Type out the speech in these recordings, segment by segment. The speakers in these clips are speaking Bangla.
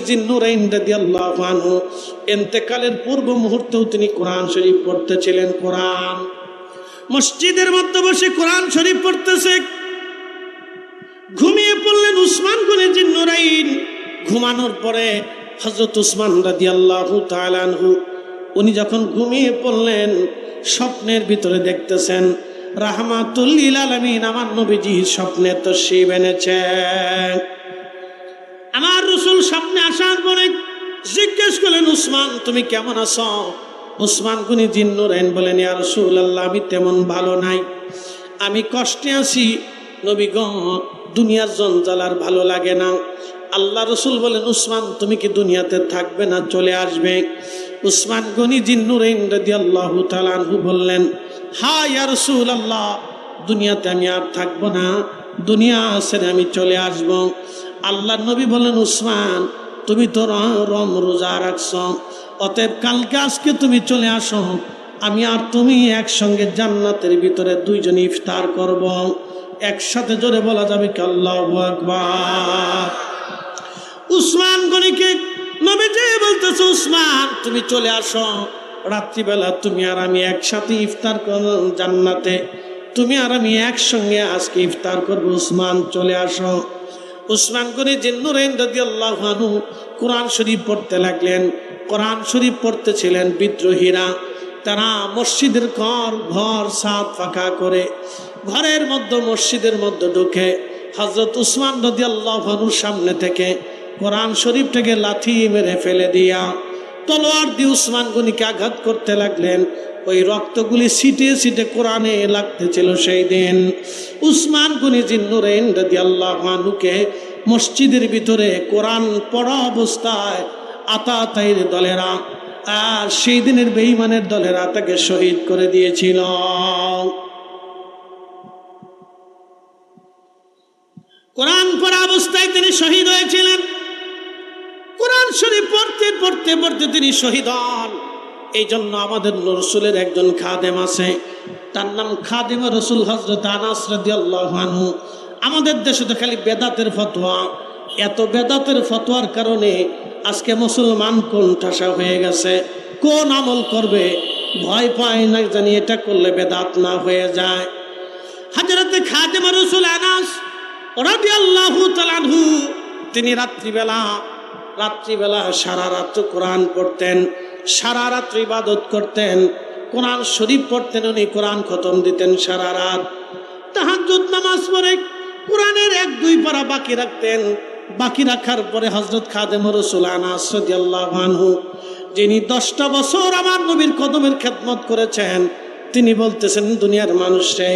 জিন্নুরাইন রাদিয়াল্লাহু আনহু ইন্তেকালের পূর্ব মুহূর্তেও তিনি কোরআন শরীফ পড়তেছিলেন। কোরআন মসজিদের মধ্যে বসে কোরআন শরীফ পড়তেছে, ঘুমিয়ে পড়লেন উসমান গনি জিন্নুরাইন। ঘুমানোর পরে হযরত উসমান রাদিয়াল্লাহু তাআলা আনহু উনি যখন ঘুমিয়ে পড়লেন, স্বপ্নের ভিতরে দেখতেছেন রাহমাতুল লিল আলামিন আমার নবীজি স্বপ্নে তাশরীফ এনেছেন। আমার রাসূল স্বপ্নে আসার পরে জিজ্ঞেস করলেন, উসমান তুমি কেমন আছো? উসমান গনি জিন্নুরাইন বলেন, ইয়া রাসূলুল্লাহ আমি তেমন ভালো নাই, আমি কষ্টে আছি নবী গো, দুনিয়ার জঞ্জাল আর ভালো লাগে না। আল্লাহ রাসূল বলেন, উসমান তুমি কি দুনিয়াতে থাকবে না চলে আসবে? উসমান গনি জিন্নুরাইন রাদিয়াল্লাহু তাআলা আনহু বললেন, হ্যাঁ ইয়া রাসূলুল্লাহ দুনিয়াতে আমি আর থাকবো না, দুনিয়া ছেড়ে আমি চলে আসব। আল্লাহর নবী বলেন, উসমান তুমি তো রোজা রাখছো, অতএব কালকে আজকে তুমি চলে আসো, আমি আর তুমি একসঙ্গে জান্নাতের ভিতরে দুইজন ইফতার করব। একসাথে জোরে বলা যাবে কি আল্লাহু আকবার। উসমান গনিকে নবীজি বলতেছে, উসমান তুমি চলে আসো, রাত্রিবেলা তুমি আর আমি একসাথে ইফতার করব জান্নাতে, তুমি আর আমি একসঙ্গে আজকে ইফতার করব। উসমান চলে আসো। উসমান গনি জিন্নুরাইন রাদিয়াল্লাহু আনহু কোরআন শরীফ পড়তে লাগলেন। কোরআন শরীফ পড়তেছিলেন বিদ্রোহীরা, তারা মসজিদের ঘর ছাদ ফাঁকা করে ঘরের মধ্যে মসজিদের মধ্যে ঢুকে হযরত উসমান রাদিয়াল্লাহু আনহুর সামনে থেকে কোরআন শরীফটাকে লাথি মেরে ফেলে দিয়া তলোয়ার দিয়ে উসমান গনিকে আঘাত করতে লাগলেন। ওই রক্তগুলি ছিটে ছিটে কোরআনে লাগতেছিল। সেই দিন উসমান গনি জিন্নুরাইন রাদিয়াল্লাহু আনহুকে মসজিদের ভিতরে কোরআন পড়া অবস্থায় আতাতাইর দলেরা আর সেই দিনের বেঈমানের দলেরা তাকে শহীদ করে দিয়েছিল। কোরআন পড়া অবস্থায় তিনি শহীদ হয়েছিলেন। কোরআন শরীফ পড়তে পড়তে পড়তে তিনি শহীদ হন। এই জন্য আমাদের রাসূলের একজন খাদেম আছে, তার নাম খাদেমে রাসূল হযরত আনাস রাদিয়াল্লাহু আনহু। আমাদের দেশে তো খালি বেদাতের ফতোয়া, এত বেদাতের ফতোয়ার কারণে আজকে মুসলমান কোণঠাসা হয়ে গেছে। কোন আমল করবে ভয় পায় না, জানি এটা করলে বেদাত না হয়ে যায়। হযরতে খাদেমে রাসূল আনাস রাদিয়াল্লাহু তাআলা আনহু তিনি রাত্রিবেলা সারা রাত কোরআন পড়তেন, সারা রাত ইবাদত করতেন, কোরআন শরীফ পড়তেন, উনি কোরআন খতম দিতেন সারা রাত। তাহাজ্জুদ নামাজ পড়ে কোরআনের 1-2 পারা বাকি রাখতেন। বাকি রাখার পরে হযরত খাদেমে রাসূল আনাস রাদিয়াল্লাহু আনহু যিনি 10টা বছর আমার নবীর কদমের খেদমত করেছেন, তিনি বলতেছেন, দুনিয়ার মানুষে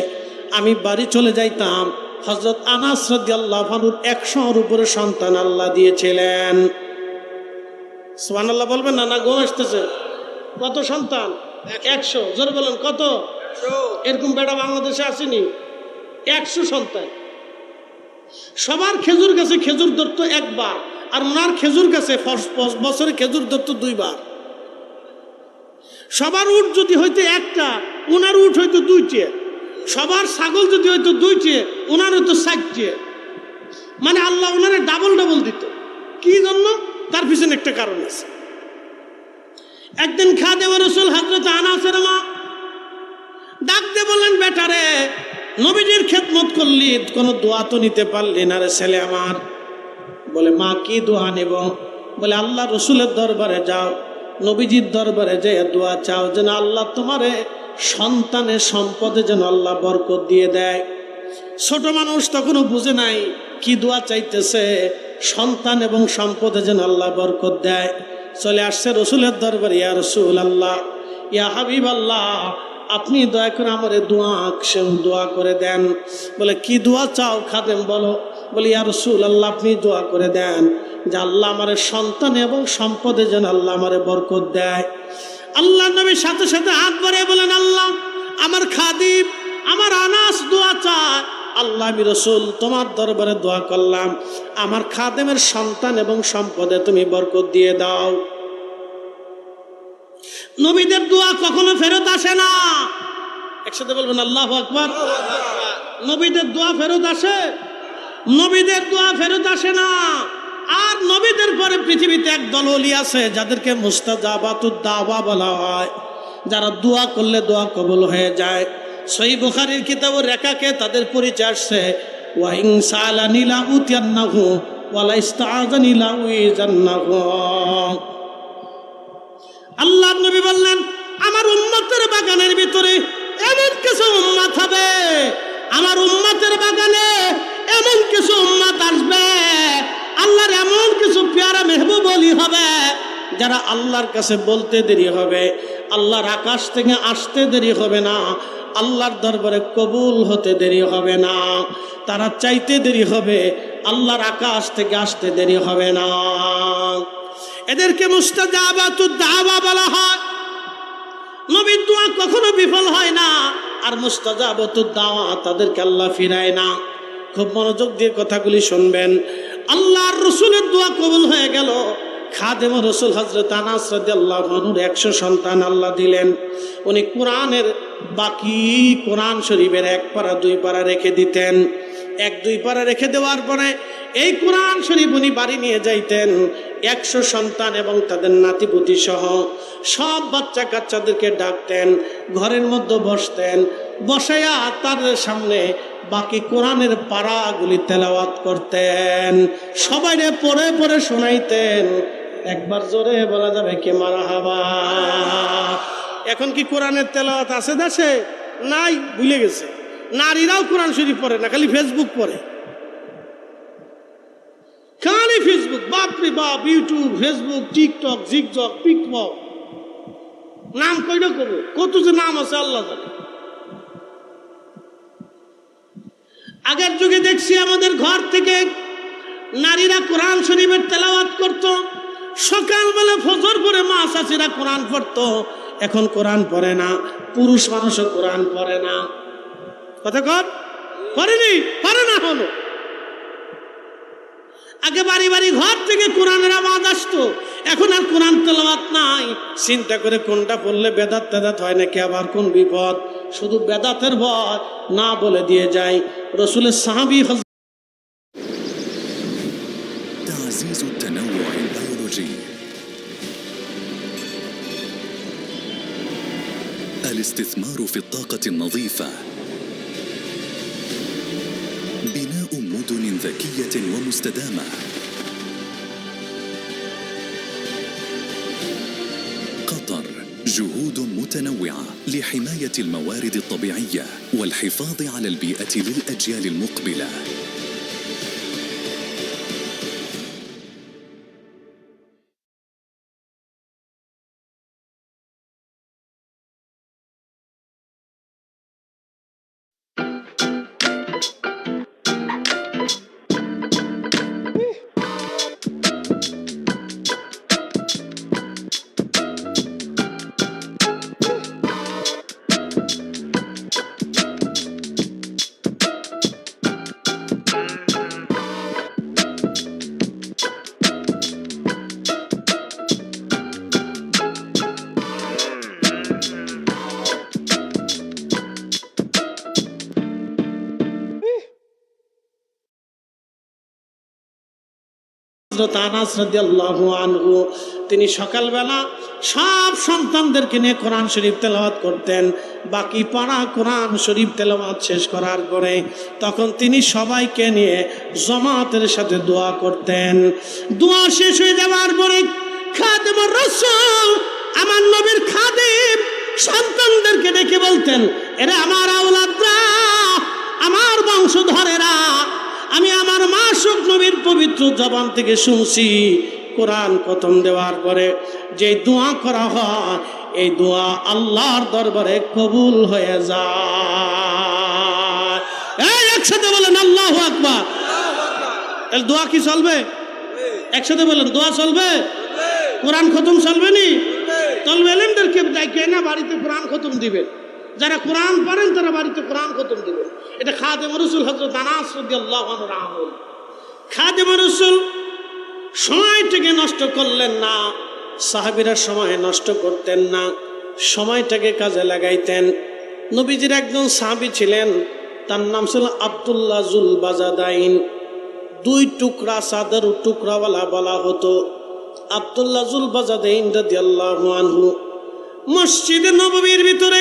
আমি বাড়ি চলে যাইতাম। হযরত আনাস রাদিয়াল্লাহু আনহুর 100-এর উপরে সন্তান আল্লাহ দিয়েছিলেন। সুবহানাল্লাহ বলবেন না? না ঘুম আসতেছে? কত সন্তান? 100। জোরে বলেন কত? 100। এরকম বেটা বাংলাদেশে আসেনি। 100 সন্তান। সবার খেজুর গাছে খেজুর ধরতো একবার, আর ওনার খেজুর গাছে বছরে খেজুর ধরতো 2 বার। সবার উট যদি হইতো একটা, ওনার উট হইতো 2টে। সবার ছাগল যদি হইতো 2টে, ওনার হইতো 4টে। মানে আল্লাহ ওনারে ডাবল দিত। কি জন্য? তার পিছনে একটা কারণ আছে। একদিন খাদেমে রাসূল হযরত আনাসের মা ডাক দিয়ে বললেন, বেটারে নবীজির খেদমত করলি, কোনো দোয়া তো নিতে পারলি না রে ছেলে আমার। বলে, মা কি দোয়া নেব? বলে, আল্লাহ রসুলের দরবারে যাও, নবীজির দরবারে যে দোয়া চাও যেন আল্লাহ তোমারে সন্তানে সম্পদে যেন আল্লাহ বরকত দিয়ে দেয়। ছোট মানুষ তখনও বুঝে নাই কি দোয়া চাইতেছে, সন্তান এবং সম্পদে যেন আল্লাহ বরকত দেয়। চলে আসছে রসুলের দরবারে, ইয়া রাসূলুল্লাহ, ইয়া হাবিবাল্লাহ, আপনি দয়া করে আমার দোয়া করে দেন। বলে, কি দোয়া চাও খাদেম বলো? বলে, ইয়া রাসূলুল্লাহ আপনি দোয়া করে দেন যে আল্লাহ আমার সন্তান এবং সম্পদে যেন আল্লাহ আমার বরকত দেয়। আল্লাহ নবীর সাথে সাথে হাত বাড়িয়ে বলেন, আল্লাহ আমার খাদিম আমার আনাস দোয়া চায়, আল্লাহ আমি রাসূল তোমার দরবারে দোয়া করলাম, আমার খাদেমের সন্তান এবং সম্পদে তুমি বরকত দিয়ে দাও। নবীদের দোয়া কখনো ফেরত আসে না। একসাথে বলবেন আল্লাহু আকবার। নবীদের দোয়া ফেরত আসে? নবীদের দোয়া ফেরত আসে না। আর নবীদের পরে পৃথিবীতে একদল ওলি আছে যাদেরকে মুস্তাজাবাতুদ দাওয়া বলা হয়, যারা দোয়া করলে দোয়া কবুল হয়ে যায়। সহিহ বুখারীর কিতাব রেখাকে তাদের পরিচয় আসছে, ওয়া ইন সালানি লা উতিয়ান্নাহু ওয়া লা ইস্তাআযানি লা উইজান্নাহু। আল্লাহর নবী বললেন, আমার উম্মতের বাগানের ভিতরে এমন কিছু উম্মত হবে, আমার উম্মতের বাগানে এমন কিছু উম্মত আসবে, আল্লাহর এমন কিছু পেয়ারা মেহবুব ওলি হবে যারা আল্লাহর কাছে বলতে দেরি হবে, আল্লাহর আকাশ থেকে আসতে দেরি হবে না, আল্লাহর দরবারে কবুল হতে দেরি হবে না, তারা চাইতে দেরি হবে, আল্লাহর আকাশ থেকে আসতে দেরি হবে না। এদেরকে মুস্তাজাবাতুদ দাওয়া বলা হয়। নবীর দোয়া কখনো বিফল হয় না, আর মুস্তাজাবাতুদ দাওয়া তাদেরকে আল্লাহ ফিরায় না। খুব মনোযোগ দিয়ে কথাগুলি শুনবেন। আল্লাহর রসুলের দোয়া কবুল হয়ে গেল। খাদেম রসুল হযরত আনাস রাদিয়াল্লাহু আনহুর 100 সন্তান আল্লাহ দিলেন। উনি কোরআনের বাকি কোরআন শরীফের 1 পারা 2 পারা রেখে দিতেন। 1-2 পারা রেখে দেওয়ার পরে এই কোরআন শরীফ উনি বাড়ি নিয়ে যাইতেন। 100 সন্তান এবং তাদের নাতিপুতি সহ সব বাচ্চা কাচ্চাদেরকে ডাকতেন, ঘরের মধ্যে বসতেন, বসাইয়া তাদের সামনে বাকি কোরআনের পারাগুলি তেলাওয়াত করতেন, সবাইরে পড়ে পড়ে শোনাইতেন। একবার জোরে বলা যাবে কি মারহাবা। এখন কি কোরআনের তেলাওয়াত আছে দেশে? নাই, ভুলে গেছে। নারীরাও কোরআন শরীফ পড়ে না, খালি ফেসবুক পড়ে, খালি ফেসবুক। বাপরে বাপ, ইউটিউব, ফেসবুক, টিকটক, জিকজক, পিকপক, নাম কইটা করবো, কত যে নাম আছে আল্লাহ জানে। আগের যুগে দেখছি আমাদের ঘর থেকে নারীরা কোরআন শরীফের তেলাওয়াত করত, সকালবেলা ফজর পরে মা চাচিরা কোরআন পড়তো। এখন কোরআন পড়ে না, পুরুষ মানুষও কোরআন পড়ে না। কথা কর, পড়েনি, পড়ে না হলো। আগে বাড়ি বাড়ি ঘর থেকে কোরআনের আওয়াজ আসতো, এখন আর কোরআন তেলাওয়াত নাই। চিন্তা করে কোনটা পড়লে বেদাত তেদাত হয় নাকি, আবার কোন বিপদ। শুধু বেদাতের ভয় না বলে দিয়ে যায়। রসুলের সাহাবী تعزيز التنوع البيولوجي، الاستثمار في الطاقة النظيفة، بناء مدن ذكية ومستدامة، قطر جهود متنوعة لحماية الموارد الطبيعية والحفاظ على البيئة للأجيال المقبلة. আনাস রাদিয়াল্লাহু আনহু তিনি সকালবেলা সব সন্তানদেরকে নিয়ে কোরআন শরীফ তেলাওয়াত করতেন। বাকি পারা কোরআন শরীফ তেলাওয়াত শেষ করার পরে তখন তিনি সবাইকে নিয়ে জামাতের সাথে দোয়া করতেন। দোয়া শেষ হয়ে যাওয়ার পরে খাদেমুর রাসূল, আমার নবীর খাদেম, সন্তানদেরকে ডেকে বলতেন, এরা আমার আওলাদরা, আমার বংশধরেরা, আমি আমার মাসুক নবীর পবিত্র জবান থেকে শুনছি কোরআন খতম দেওয়ার পরে যে দোয়া করা হয়, এই দোয়া আল্লাহর দরবারে কবুল হয়ে যায়। এই একসাথে বলেন আল্লাহু আকবার। এই দোয়া কি চলবে? একসাথে বলেন, দোয়া চলবে? কোরআন খতম চলবে নি? তলবে এলেমদেরকে ডাকে না বাড়িতে কোরআন খতম দিবেন। যারা কোরআন পড়েন তারা বাড়িতে কোরআন খতম দিবেন। এটা খাদেম রাসূল হযরত আনাস রাদিয়াল্লাহু আনহুর আমল। খাদেম রাসূল সময়টাকে নষ্ট করলেন না, সাহাবীরা সময় নষ্ট করতেন না, সময়টাকে কাজে লাগাইতেন। নবীজির একজন সাহাবী ছিলেন, তার নাম ছিল আব্দুল্লাহ জুল বাজাদাইন। দুই টুকরা চাদর টুকরাওয়ালা বলা হতো। আব্দুল্লাহ জুল বাজাদাইন রাদিয়াল্লাহু আনহু মসজিদে নববীর ভিতরে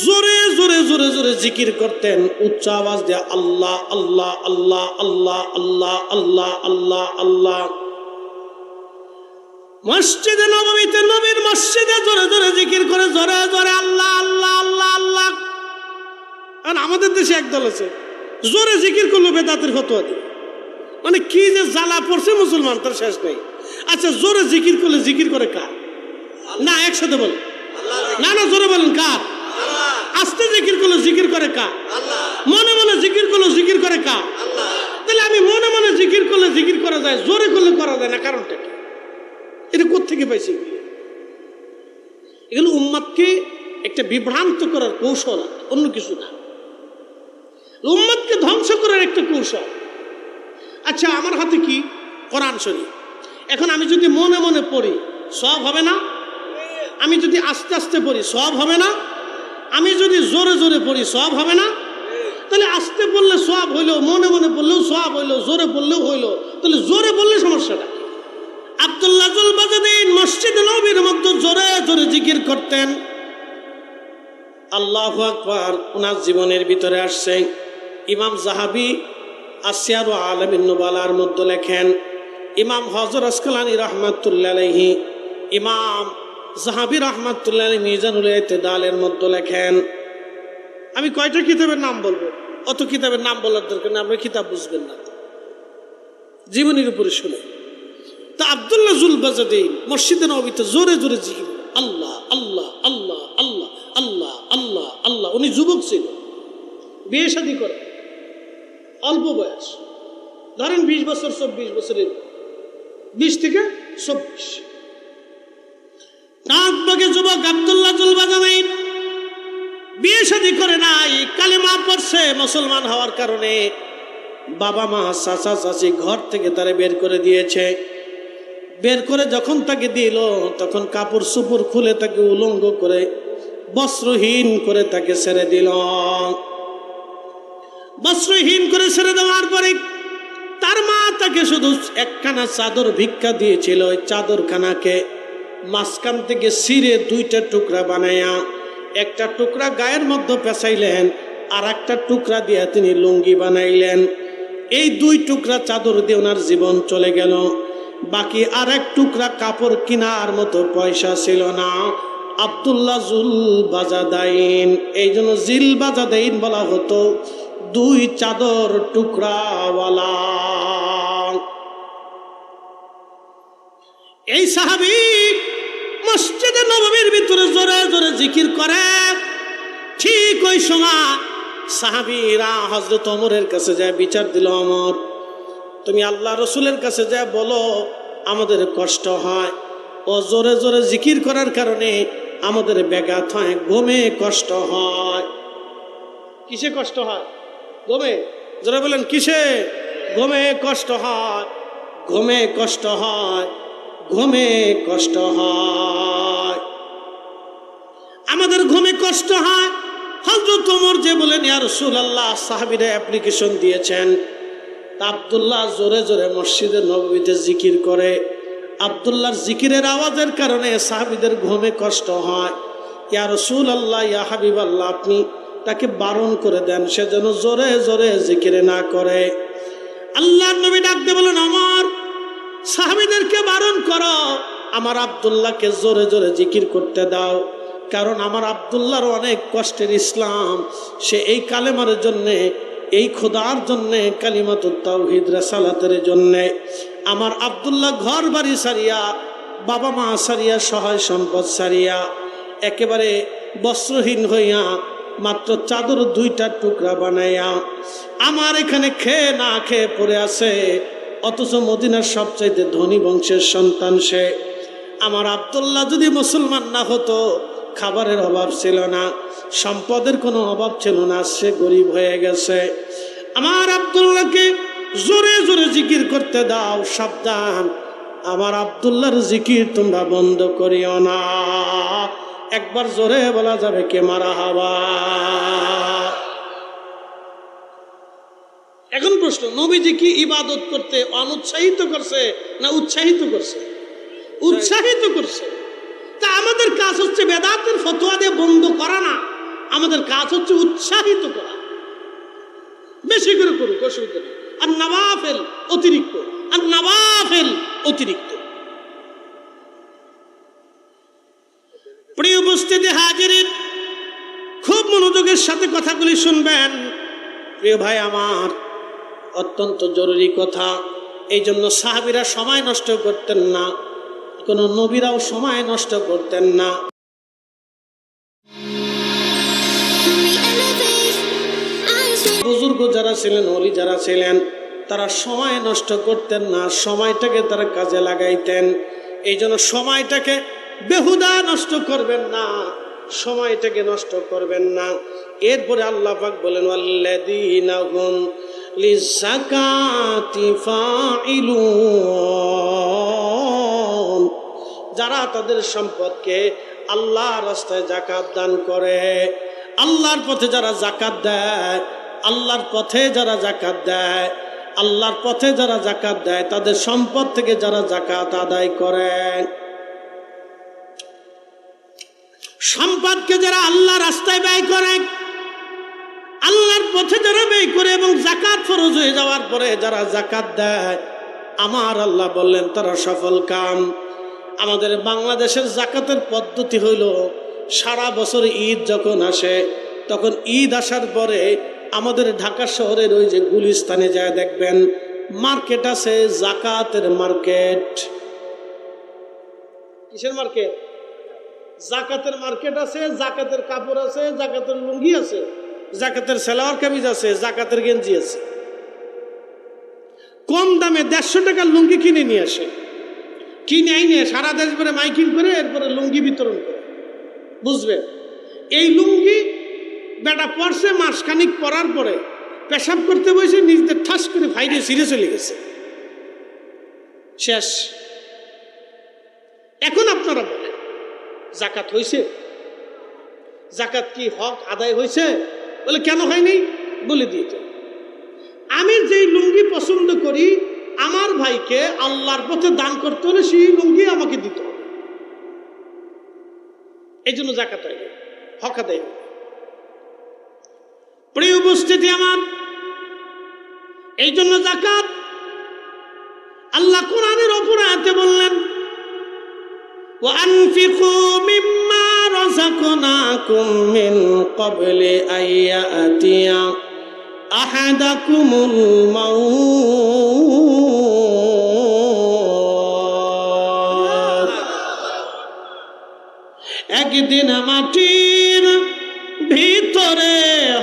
জোরে জোরে জোরে জোরে জিকির করতেন, উচ্চ আওয়াজ দিয়ে আল্লাহ আল্লাহ আল্লাহ আল্লাহ আল্লাহ আল্লাহ আল্লাহ আল্লাহ। মসজিদে নববীতে নবীর মসজিদে জোরে জোরে জিকির করে জোরে জোরে আল্লাহ আল্লাহ আল্লাহ আল্লাহ। আর আমাদের দেশে একদল আছে জোরে জিকির করলো বেদাতের ফতোয়া দিয়ে, মানে কি যে জ্বালা পড়ছে মুসলমান তার শেষ নেই। আচ্ছা জোরে জিকির করলে জিকির করে কার? না একসাথে বলেন, না না জোরে বলেন কার? আস্তে জিকির করলে জিকির করে কার? মনে মনে জিকির করলে জিকির করে কার? তাহলে আমি মনে মনে জিকির করলে জিকির করা যায়, জোরে করলে করা যায় না, কারণটা কি? এটা কোত্থেকে পাইছি? এগুলো উম্মাদকে একটা বিভ্রান্ত করার কৌশল, অন্য কিছু না। উম্মাদকে ধ্বংস করার একটা কৌশল। আচ্ছা আমার হাতে কি? কোরআন শরীফ। এখন আমি যদি মনে মনে পড়ি সওয়াব হবে না? আমি যদি আস্তে আস্তে পড়ি সওয়াব হবে না? আমি যদি জোরে জোরে পড়ি সওয়াব হবে না? তাহলে আস্তে পড়লে সওয়াব হইলো, মনে মনে পড়লেও সওয়াব হইলো, জোরে পড়লেও হইলো। তাহলে জোরে পড়লে সমস্যাটা? আব্দুল্লাহ জুল বাজাদাইন মসজিদে নববীর মধ্যে জোরে জোরে জিকির করতেন। আল্লাহু আকবার ওনার জীবনের ভিতরে আসছে। ইমাম যাহাবী আসিয়ারু আলামিন নুবালার মধ্যে লেখেন, ইমাম হযরত আসকালানী রাহমাতুল্লাহ আলাইহি, ইমাম যাহাবী রাহমাতুল্লাহ আলাইহি মিজানুল ইতিদালের মধ্যে লেখেন। আমি কয়টা কিতাবের নাম বলবো, অত কিতাবের নাম বলার দরকার না, আপনি কিতাব বুঝবেন না, জীবনের উপরে শুনে। তা আব্দুল্লাহ জুল বাজাদাইন মসজিদে নববীতে জোরে জোরে জিকির আল্লাহ আল্লাহ আল্লাহ আল্লাহ আল্লাহ আল্লাহ আল্লাহ। উনি যুবক ছিল, বিয়ে শাদী করে, অল্প বয়স, ধরেন 20 বছর 24 বছরের, 20 থেকে 24 নাগবাগে যুবক আব্দুল্লাহ জুল বাজাদাইন বিয়ে শাদী করে নাই, কালেমা পড়ছে। মুসলমান হওয়ার কারণে বাবা মা চাচা চাচি ঘর থেকে তারে বের করে দিয়েছে। বের করে যখন তাকে দিল তখন কাপড় চোপড় খুলে তাকে উলঙ্গ করে বস্ত্রহীন করে তাকে ছেড়ে দিল। বস্ত্রহীন করে ছেড়ে দেওয়ার পরে তার মা তাকে শুধু একখানা চাদর ভিক্ষা দিয়েছিল। ওই চাদরখানাকে মাঝখান থেকে ছিঁড়ে 2টা টুকরা বানাইয়া একটা টুকরা গায়ের মধ্যে পেঁচাইলেন, আর একটা টুকরা দিয়ে তিনি লুঙ্গি বানাইলেন। এই 2 টুকরা চাদর দিয়ে ওনার জীবন চলে গেল। বাকি আর এক টুকরা কাপড় কেনার মতো পয়সা ছিল না। আব্দুল্লাহ জুল বাজাদাইন, এই জন্য জিল বাজাদাইন বলা হতো 2 চাদর টুকরাওয়ালা। এই সাহাবী মসজিদে নববীর ভিতরে জোরে জোরে জিকির করে। ঠিক ওই সময় সাহাবীরা হযরত ওমরের কাছে যায় বিচার দিল, ওমর তুমি আল্লাহ রসুলের কাছে যা বলো আমাদের কষ্ট হয়, ও জোরে জোরে জিকির করার কারণে আমাদের ব্যাঘাত হয়, ঘুমে কষ্ট হয়। কিসে কষ্ট হয়? ঘুমে। জোরে বলেন কিসে? ঘুমে কষ্ট হয়, ঘুমে কষ্ট হয়, ঘুমে কষ্ট হয়, আমাদের ঘুমে কষ্ট হয়। হযরত ওমর যে বলেন ইয়া রাসূলুল্লাহ, সাহাবীরা অ্যাপ্লিকেশন দিয়েছেন। আব্দুল্লাহ জোরে জোরে মসজিদের নববীতে জিকির করে। আব্দুল্লাহর জিকিরের আওয়াজের কারণে সাহাবীদের ঘুমে কষ্ট হয়। ইয়া রাসূলুল্লাহ, ইয়া হাবিবাল্লাহ, আপনি তাকে বারণ করে দেন সে যেন জোরে জোরে জিকিরে না করে। আল্লাহর নবী ডাক দিয়ে বলেন, ওমর সাহাবীদেরকে বারণ করো, আমার আব্দুল্লাহকে জোরে জোরে জিকির করতে দাও, কারণ আমার আব্দুল্লাহর অনেক কষ্টের ইসলাম। সে এই কালেমার জন্যে, এই খোদার জন্যে, কালিমাতুত তাওহীদ রিসালাতের জন্যে আমার আব্দুল্লাহ ঘর বাড়ি সারিয়া, বাবা মা সারিয়া, সহায় সম্পদ সারিয়া, একেবারে বস্ত্রহীন হইয়া মাত্র চাদর 2টা টুকরা বানাইয়া আমার এখানে খেয়ে না খেয়ে পড়ে আছে। অথচ মদিনার সবচাইতে ধনী বংশের সন্তান সে। আমার আব্দুল্লাহ যদি মুসলমান না হতো, খাবারের অভাব ছিল না, সম্পদের কোনো অভাব ছিল না, সে গরিব হয়ে গেছে। আমার আব্দুল্লাহকে জোরে জোরে জিকির করতে দাও, সাবধান আমার আব্দুল্লাহর জিকির তোমরা বন্ধ করিও না। একবার জোরে বলা যাবে কে মারহাবা? এখন প্রশ্ন, নবীজি কি ইবাদত করতে অনুৎসাহিত করছে না উৎসাহিত করছে? উৎসাহিত করছে। তা আমাদের কাজ হচ্ছে বেদাতের ফতোয়া দিয়ে বন্ধ করা না, আমাদের কাজ হচ্ছে উৎসাহিত করা। বেশি করে করুক, অসুবিধা নেই। আর নওয়াফিল অতিরিক্ত, আর নওয়াফিল অতিরিক্ত। প্রিয় উপস্থিতি হাজিরিন, খুব মনোযোগের সাথে কথাগুলি শুনবেন। প্রিয় ভাই আমার, অত্যন্ত জরুরি কথা। এই জন্য সাহাবীরা সময় নষ্ট করতেন না, কোন নবীরাও সময় নষ্ট করতেন না। বুজুর্গ যারা ছিলেন, ওলি যারা ছিলেন, তারা সময় নষ্ট করতেন না, সময়টাকে তারা কাজে লাগাইতেন। এই জন্য সময়টাকে বেহুদা নষ্ট করবেন না, সময়টাকে নষ্ট করবেন না। এরপরে আল্লাহ পাক বলেন, ওয়াল্লাযীনা হুম লিযাকাতি ফাইলুন, যারা তাদের সম্পদকে আল্লাহর রাস্তায় যাকাত দান করে। আল্লাহর পথে যারা যাকাত দেয়, আল্লাহর পথে যারা যাকাত দেয়, আল্লাহর পথে যারা যাকাত দেয়, তাদের সম্পদ থেকে যারা যাকাত আদায় করে, সম্পদকে যারা আল্লাহর রাস্তায় ব্যয় করে, আল্লাহর পথে যারা ব্যয় করে এবং যাকাত ফরজ হয়ে যাওয়ার পরে যারা যাকাত দেয়, আমার আল্লাহ বললেন তারা সফল কাম। আমাদের বাংলাদেশের যাকাতের পদ্ধতি হইল, সারা বছর ঈদ যখন আসে, তখন ঈদ আসার পরে আমাদের ঢাকা শহরের ওই যে গুলিস্তানে যায় দেখবেন মার্কেট আছে, যাকাতের মার্কেট। কিসের মার্কেট? যাকাতের মার্কেট আছে, যাকাতের কাপড় আছে, যাকাতের লুঙ্গি আছে, যাকাতের সালোয়ার কামিজ আছে, যাকাতের গেঞ্জি আছে। কম দামে 150 টাকার লুঙ্গি কিনে নিয়ে আসে, কিনে আইনে সারা দেশ ভরে মাইকিং করে এরপরে লুঙ্গি বিতরণ করে। বুঝবেন, এই লুঙ্গি বেটা পরছে, মাসখানিক পরার পরে পেশাব করতে বসে নিজেদের ঠাস করে ফাইরে ছিঁড়ে চলে গেছে, শেষ। এখন আপনারা বলেন, যাকাত হয়েছে? যাকাত কি হক আদায় হয়েছে? বলে কেন হয়নি? বলে দিয়েছে, আমি যেই লুঙ্গি পছন্দ করি, আমার ভাইকে আল্লাহর পথে দান করতে হলে সেই লুঙ্গি আমাকে দিতে হবে, এই জন্য যাকাত হয়, হক আদায় হয়। প্রিয় উপস্থিতি আমার, এই জন্য যাকাত আল্লাহ কোরআনের অপর আয়াতে বললেন, وَأَنْفِقُوا مِمَّا رَزَقْنَاكُمْ مِنْ قَبْلِ أَنْ يَأْتِيَ أَحَدَكُمُ الْمَوْتُ, একদিন মাটির ভিতরে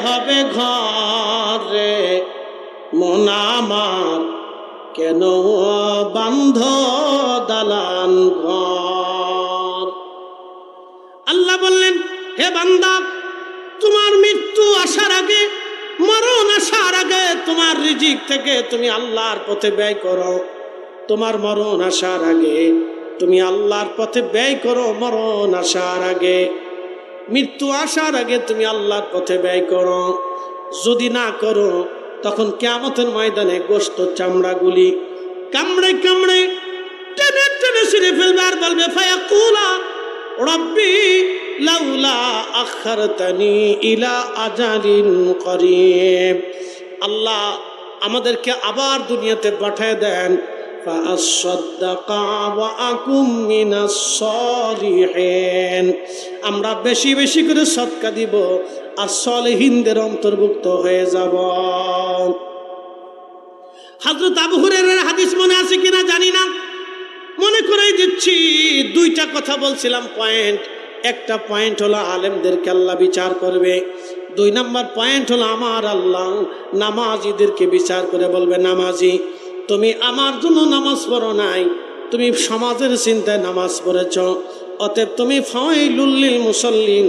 হবে ঘরে, মন আমার কেন বান্ধ দালান ঘর। আল্লাহ বললেন, হে বান্দা, তোমার মৃত্যু আসার আগে, মরণ আসার আগে তোমার রিজিক থেকে তুমি আল্লাহর পথে ব্যয় করো। তোমার মরণ আসার আগে তুমি আল্লাহর পথে ব্যয় করো। মরণ আসার আগে, মৃত্যু আসার আগে তুমি আল্লাহর পথে ব্যয় করো। যদি না করো, তখন কিয়ামতের ময়দানে গোশত চামড়াগুলি কামড়ে কামড়ে টেনে টেনে ছিঁড়ে ফেলবে আর বলবে, ফায়াকুলা রব্বি লাউলা আখারতানি ইলা আজালিন করিব, আল্লাহ আমাদেরকে আবার দুনিয়াতে পাঠিয়ে দেন, ফাআসসাদদাকা ওয়া আকুম মিনাস সালিহিন, আমরা বেশি বেশি করে সদকা দিব আর সালেহিনদের অন্তর্ভুক্ত হয়ে যাব। হযরত আবু হুরায়রার হাদিস মনে আছে কিনা জানি না, মনে করেই দিচ্ছি। দুইটা কথা বলছিলাম পয়েন্ট। একটা পয়েন্ট হলো আলেমদেরকে আল্লাহ বিচার করবে। 2 নম্বর পয়েন্ট হলো আমার আল্লাহ নামাজিদেরকে বিচার করে বলবে, নামাজি তুমি আমার জন্য নামাজ পড়ো নাই, তুমি সমাজের চিন্তায় নামাজ পড়েছ, অতএব তুমি ফাওয়াইলুল লিল মুসাল্লিন,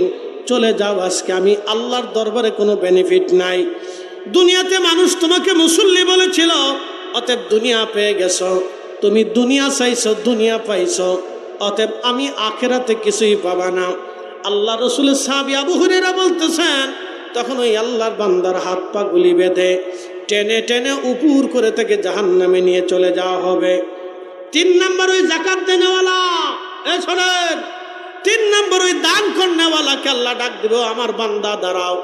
চলে যাও, আজকে আমি আল্লাহর দরবারে কোনো বেনিফিট নাই। দুনিয়াতে মানুষ তোমাকে মুসল্লি বলেছিল, অতএব দুনিয়া পেয়ে গেছো, তুমি দুনিয়া চাইছো, দুনিয়া পাইছো, অতএব আমি আখেরাতে কিছুই পাবা না। আল্লাহ রসুলের সাহাবী আবু হুরায়রা বলতেছেন, তখন ওই আল্লাহর বান্দার হাত পা গুলি বেঁধে টেনে টেনে উপর করে তাকে জাহান্নামে নিয়ে চলে যাওয়া হবে। 3 নম্বর ওই যাকাত দেনেওয়ালা, শোনেন, 3 নম্বর ওই দান করনেওয়ালাকে আল্লাহ ডাক দিবে, আমার বান্দা দাঁড়াও,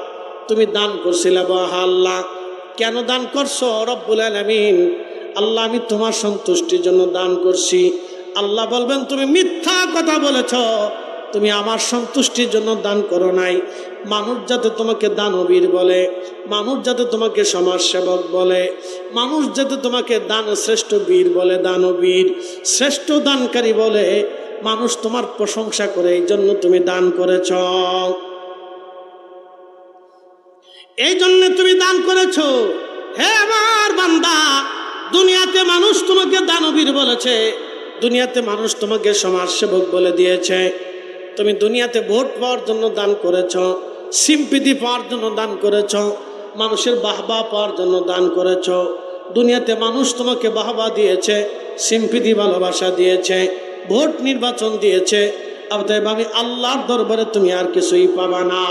তুমি দান করছিলে আল্লাহ, কেন দান করছো? রব্বুল আলামিন, আল্লাহ আমি তোমার সন্তুষ্টির জন্য দান করছি। আল্লাহ বলবেন তুমি মিথ্যা কথা বলেছ, তুমি আমার সন্তুষ্টির জন্য দান করো নাই। মানুষ যাতে তোমাকে দানবীর বলে, মানুষ যাতে তোমাকে সমাজসেবক বলে, মানুষ যাতে তোমাকে দান শ্রেষ্ঠ বীর বলে, দানবীর শ্রেষ্ঠ দানকারী বলে, মানুষ তোমার প্রশংসা করে, এই জন্য তুমি দান করেছ, এই জন্য তুমি দান করেছ। হে আমার বান্দা, দুনিয়াতে মানুষ তোমাকে দানবীর বলেছে, দুনিয়াতে মানুষ তোমাকে সমাজসেবক বলে দিয়েছে, তুমি দুনিয়াতে ভোট পাওয়ার জন্য দান করেছ, সিম্পিতি পাওয়ার জন্য দান করেছ, মানুষের বাহবা পাওয়ার জন্য দান করেছ। দুনিয়াতে মানুষ তোমাকে বাহবা দিয়েছে, সিম্পিতি ভালোবাসা দিয়েছে, ভোট নির্বাচন দিয়েছে, অতএব আমি আল্লাহর দরবারে তুমি আর কিছুই পাবা না।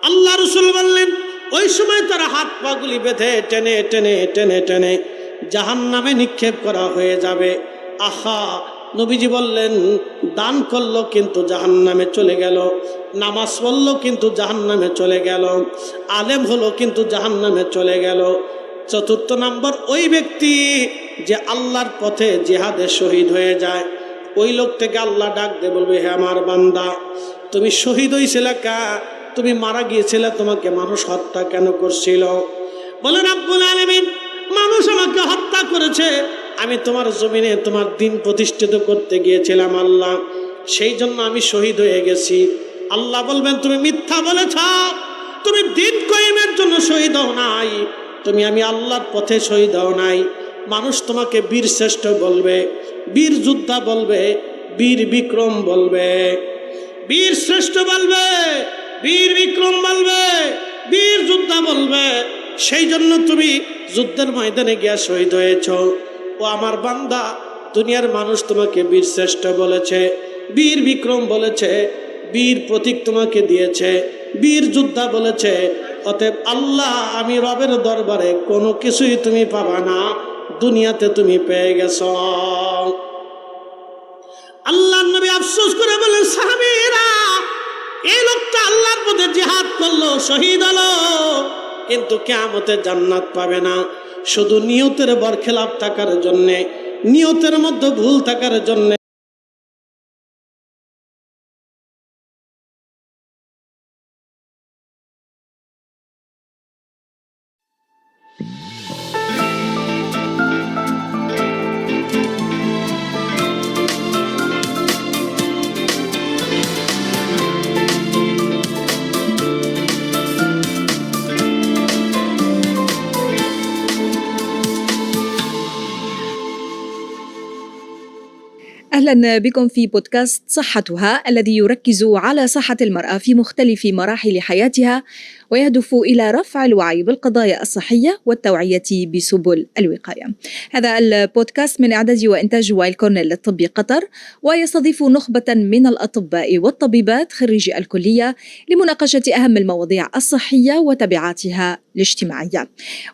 আল্লাহ রাসূল বললেন ওই সময় তারা হাত পাগুলি বেঁধে টেনে টেনে টেনে টেনে জাহান্নামে নিক্ষেপ করা হয়ে যাবে। আহা, নবীজি বললেন দান করলো কিন্তু জাহান্নামে চলে গেল, নামাজ পড়লো কিন্তু জাহান্নামে চলে গেল, আলেম হলো কিন্তু জাহান্নামে চলে গেল। 4 নম্বর ওই ব্যক্তি যে আল্লাহর পথে জিহাদে শহীদ হয়ে যায়, ওই লোকটাকে আল্লাহ ডাক দিয়ে বলবে, হে আমার বান্দা, তুমি শহীদ হয়েছিলে কা? তুমি মারা গিয়েছিলে, তোমাকে মানুষ হত্যা কেন করছিল? বলে রব্বুল আলামিন, মানুষ আমাকে হত্যা করেছে, আমি তোমার জমিনে তোমার দিন প্রতিষ্ঠিত করতে গিয়েছিলাম আল্লাহ, সেই জন্য আমি শহীদ হয়ে গেছি। আল্লাহ বলবেন তুমি মিথ্যা বলেছ, তুমি দিন কায়েমের জন্য শহীদ হও নাই, তুমি আমি আল্লাহর পথে শহীদ হও নাই। মানুষ তোমাকে বীর শ্রেষ্ঠ বলবে, বীর যোদ্ধা বলবে, বীর বিক্রম বলবে, বীর শ্রেষ্ঠ বলবে, বীর বিক্রম বলবে, বীর যোদ্ধা বলবে। সেই জন্য তুমি যুদ্ধের ময়দানে গিয়া শহীদ হয়েছ। ও আমার বান্দা, দুনিয়ার মানুষ তোমাকে বীর শ্রেষ্ঠ বলেছে, বীর বিক্রম বলেছে, বীর প্রতীক তোমাকে দিয়েছে, বীর যোদ্ধা বলেছে। অতএব আল্লাহ আমি রবের দরবারে কোনো কিছুই তুমি পাবা না, দুনিয়াতে তুমি পেয়ে গেছ। আল্লাহ নবী আফসোস করে বলেন, সাহাবীরা, এই লোকটা আল্লাহর পথে জিহাদ করলো, শহীদ হলো, কিন্তু কিয়ামতে জান্নাত পাবে না। শুধু নিয়তের বরখেলাপ থাকার জন্যে, নিয়তের মধ্যে ভুল থাকার জন্যে। أهلا بكم في بودكاست صحتها الذي يركز على صحة المرأة في مختلف مراحل حياتها ويهدف إلى رفع الوعي بالقضايا الصحية والتوعية بسبل الوقاية. هذا البودكاست من إعداد وإنتاج وايل كورنيل للطب قطر، ويستضيف نخبة من الأطباء والطبيبات خريجي الكلية لمناقشة أهم المواضيع الصحية وتبعاتها الاجتماعية.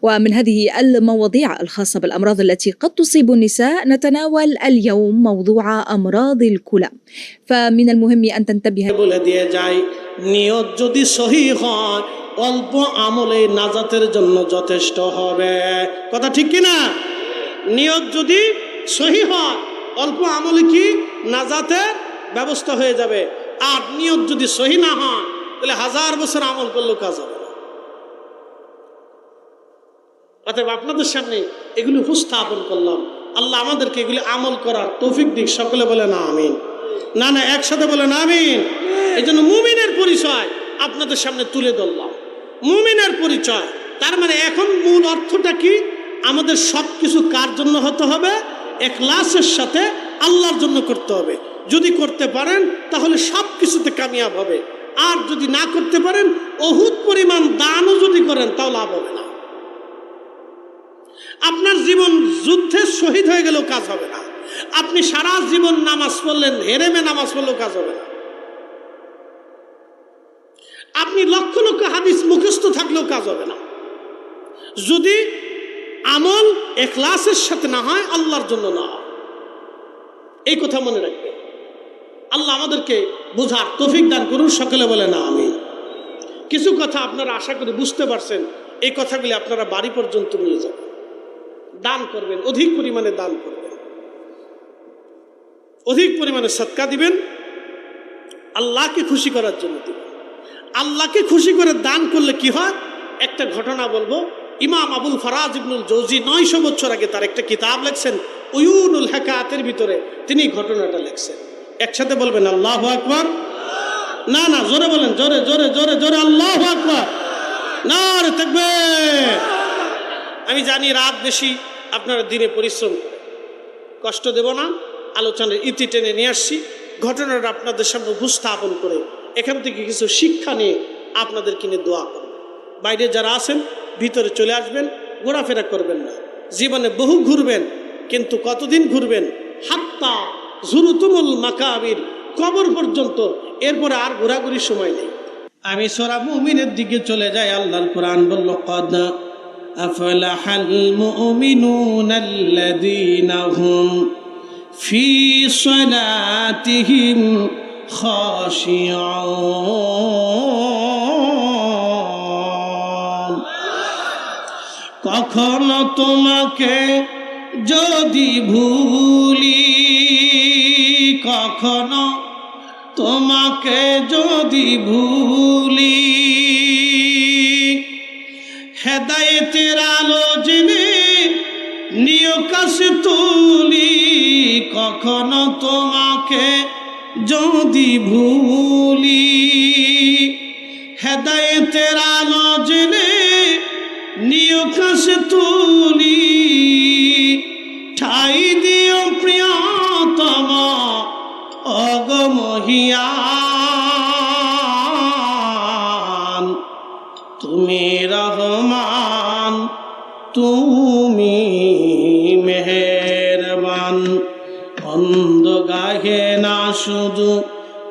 ومن هذه المواضيع الخاصة بالأمراض التي قد تصيب النساء نتناول اليوم موضوع أمراض الكلى. فمن المهم أن تنتبه নিয়ত যদি সহি হয়, অল্প আমলে নাজাতের জন্য যথেষ্ট হবে। কথা ঠিক কিনা? নিয়ত যদি সহি হয়, অল্প আমলে কি নাজাতের ব্যবস্থা হয়ে যাবে। আর নিয়ত যদি সহি না হয়, তাহলে 1000 বছর আমল করলেও কাজ হবে না। অতএব আপনাদের সামনে এগুলি উপস্থাপন করলাম। আল্লাহ আমাদেরকে এগুলি আমল করার তৌফিক দিক। সকলে বলে না আমিন। না না, একসাথে বলে না আমিন। এই জন্য মুমিনের পরিচয় আপনাদের সামনে তুলে ধরলাম। মুমিনের পরিচয়, তার মানে এখন মূল অর্থটা কি? আমাদের সব কিছু কার জন্য হতে হবে? ইখলাসের সাথে আল্লাহর জন্য করতে হবে। যদি করতে পারেন তাহলে সব কিছুতে কামিয়াব হবে। আর যদি না করতে পারেন, অহুত পরিমাণ দানও যদি করেন তাও লাভ হবে না। আপনার জীবন যুদ্ধে শহীদ হয়ে গেলেও কাজ হবে না। আপনি সারা জীবন নামাজ পড়লেন, হেরেমে নামাজ পড়লেও কাজ হবে না। আপনি লক্ষ লক্ষ হাদিস মুখস্থ থাকলেও কাজ হবে না। যদি আমল ইখলাসের সাথে না হয়, আল্লাহর জন্য না হয়। এই কথা মনে রাখবেন। আল্লাহ আমাদেরকে বোঝার তৌফিক দান করুন। সকলে বলে না আমিন। কিছু কথা আপনারা আশা করি বুঝতে পারছেন। এই কথাগুলি আপনারা বাড়ি পর্যন্ত নিয়ে যাবেন, দান করবেন, অধিক পরিমাণে দান করবেন, অধিক পরিমাণে সদকা দিবেন, আল্লাহকে খুশি করার জন্য দিবেন। আল্লাহকে খুশি করে দান করলে কি হয়, একটা ঘটনা বলবো। ইমাম আবুল ফারাজ ইবনুল জৌজি 900 বছর আগে তার একটা কিতাব লেখছেন উয়ুনুল হাকায়াতের ভিতরে তিনি ঘটনাটা লেখছেন। একসাথে বলবেন আল্লাহু আকবার। না না, জোরে বলেন, জোরে জোরে জোরে জোরে আল্লাহু আকবার। নারে তাকবীর। আমি জানি রাত বেশি, আপনারা দিনে পরিশ্রম করেন, কষ্ট দেব না। আলোচনার ইতি টেনে নিয়ে আসছি, ঘটনাটা আপনাদের সামনে উপস্থাপন করে এখান থেকে কিছু শিক্ষা নিয়ে আপনাদের কিনে দোয়া করবেন। বাইরে যারা আছেন ভিতরে চলে আসবেন, ঘোরাফেরা করবেন না। জীবনে বহু ঘুরবেন, কিন্তু কতদিন ঘুরবেন? হাত্তা জুরুতুমুল মাকাবির, কবর পর্যন্ত। এরপরে আর ঘোরাঘুরির সময় নেই। আমি সূরা মুমিনের দিকে চলে যাই। আল্লাহর কোরআন বলল, ক্বাদ আফলাহাল মুমিনুনাল্লাযীনা হুম ফি সালাতিহিম খাশিউন। কখনো তোমাকে যদি ভুলি, কখনো তোমাকে যদি ভুলি, হেদায়েতের আলো জেনে নিয় কাছে তুলি। কখনো তোমাকে যদি ভুলি, হেদায়েতের আলো জেনে নিয় কাছে তুলি। ঠাই দিও প্রিয়তম অগমহিয়ান, তুমি রহমান, তুমি মেহেরবান। অন্ধ গাহে না শুধু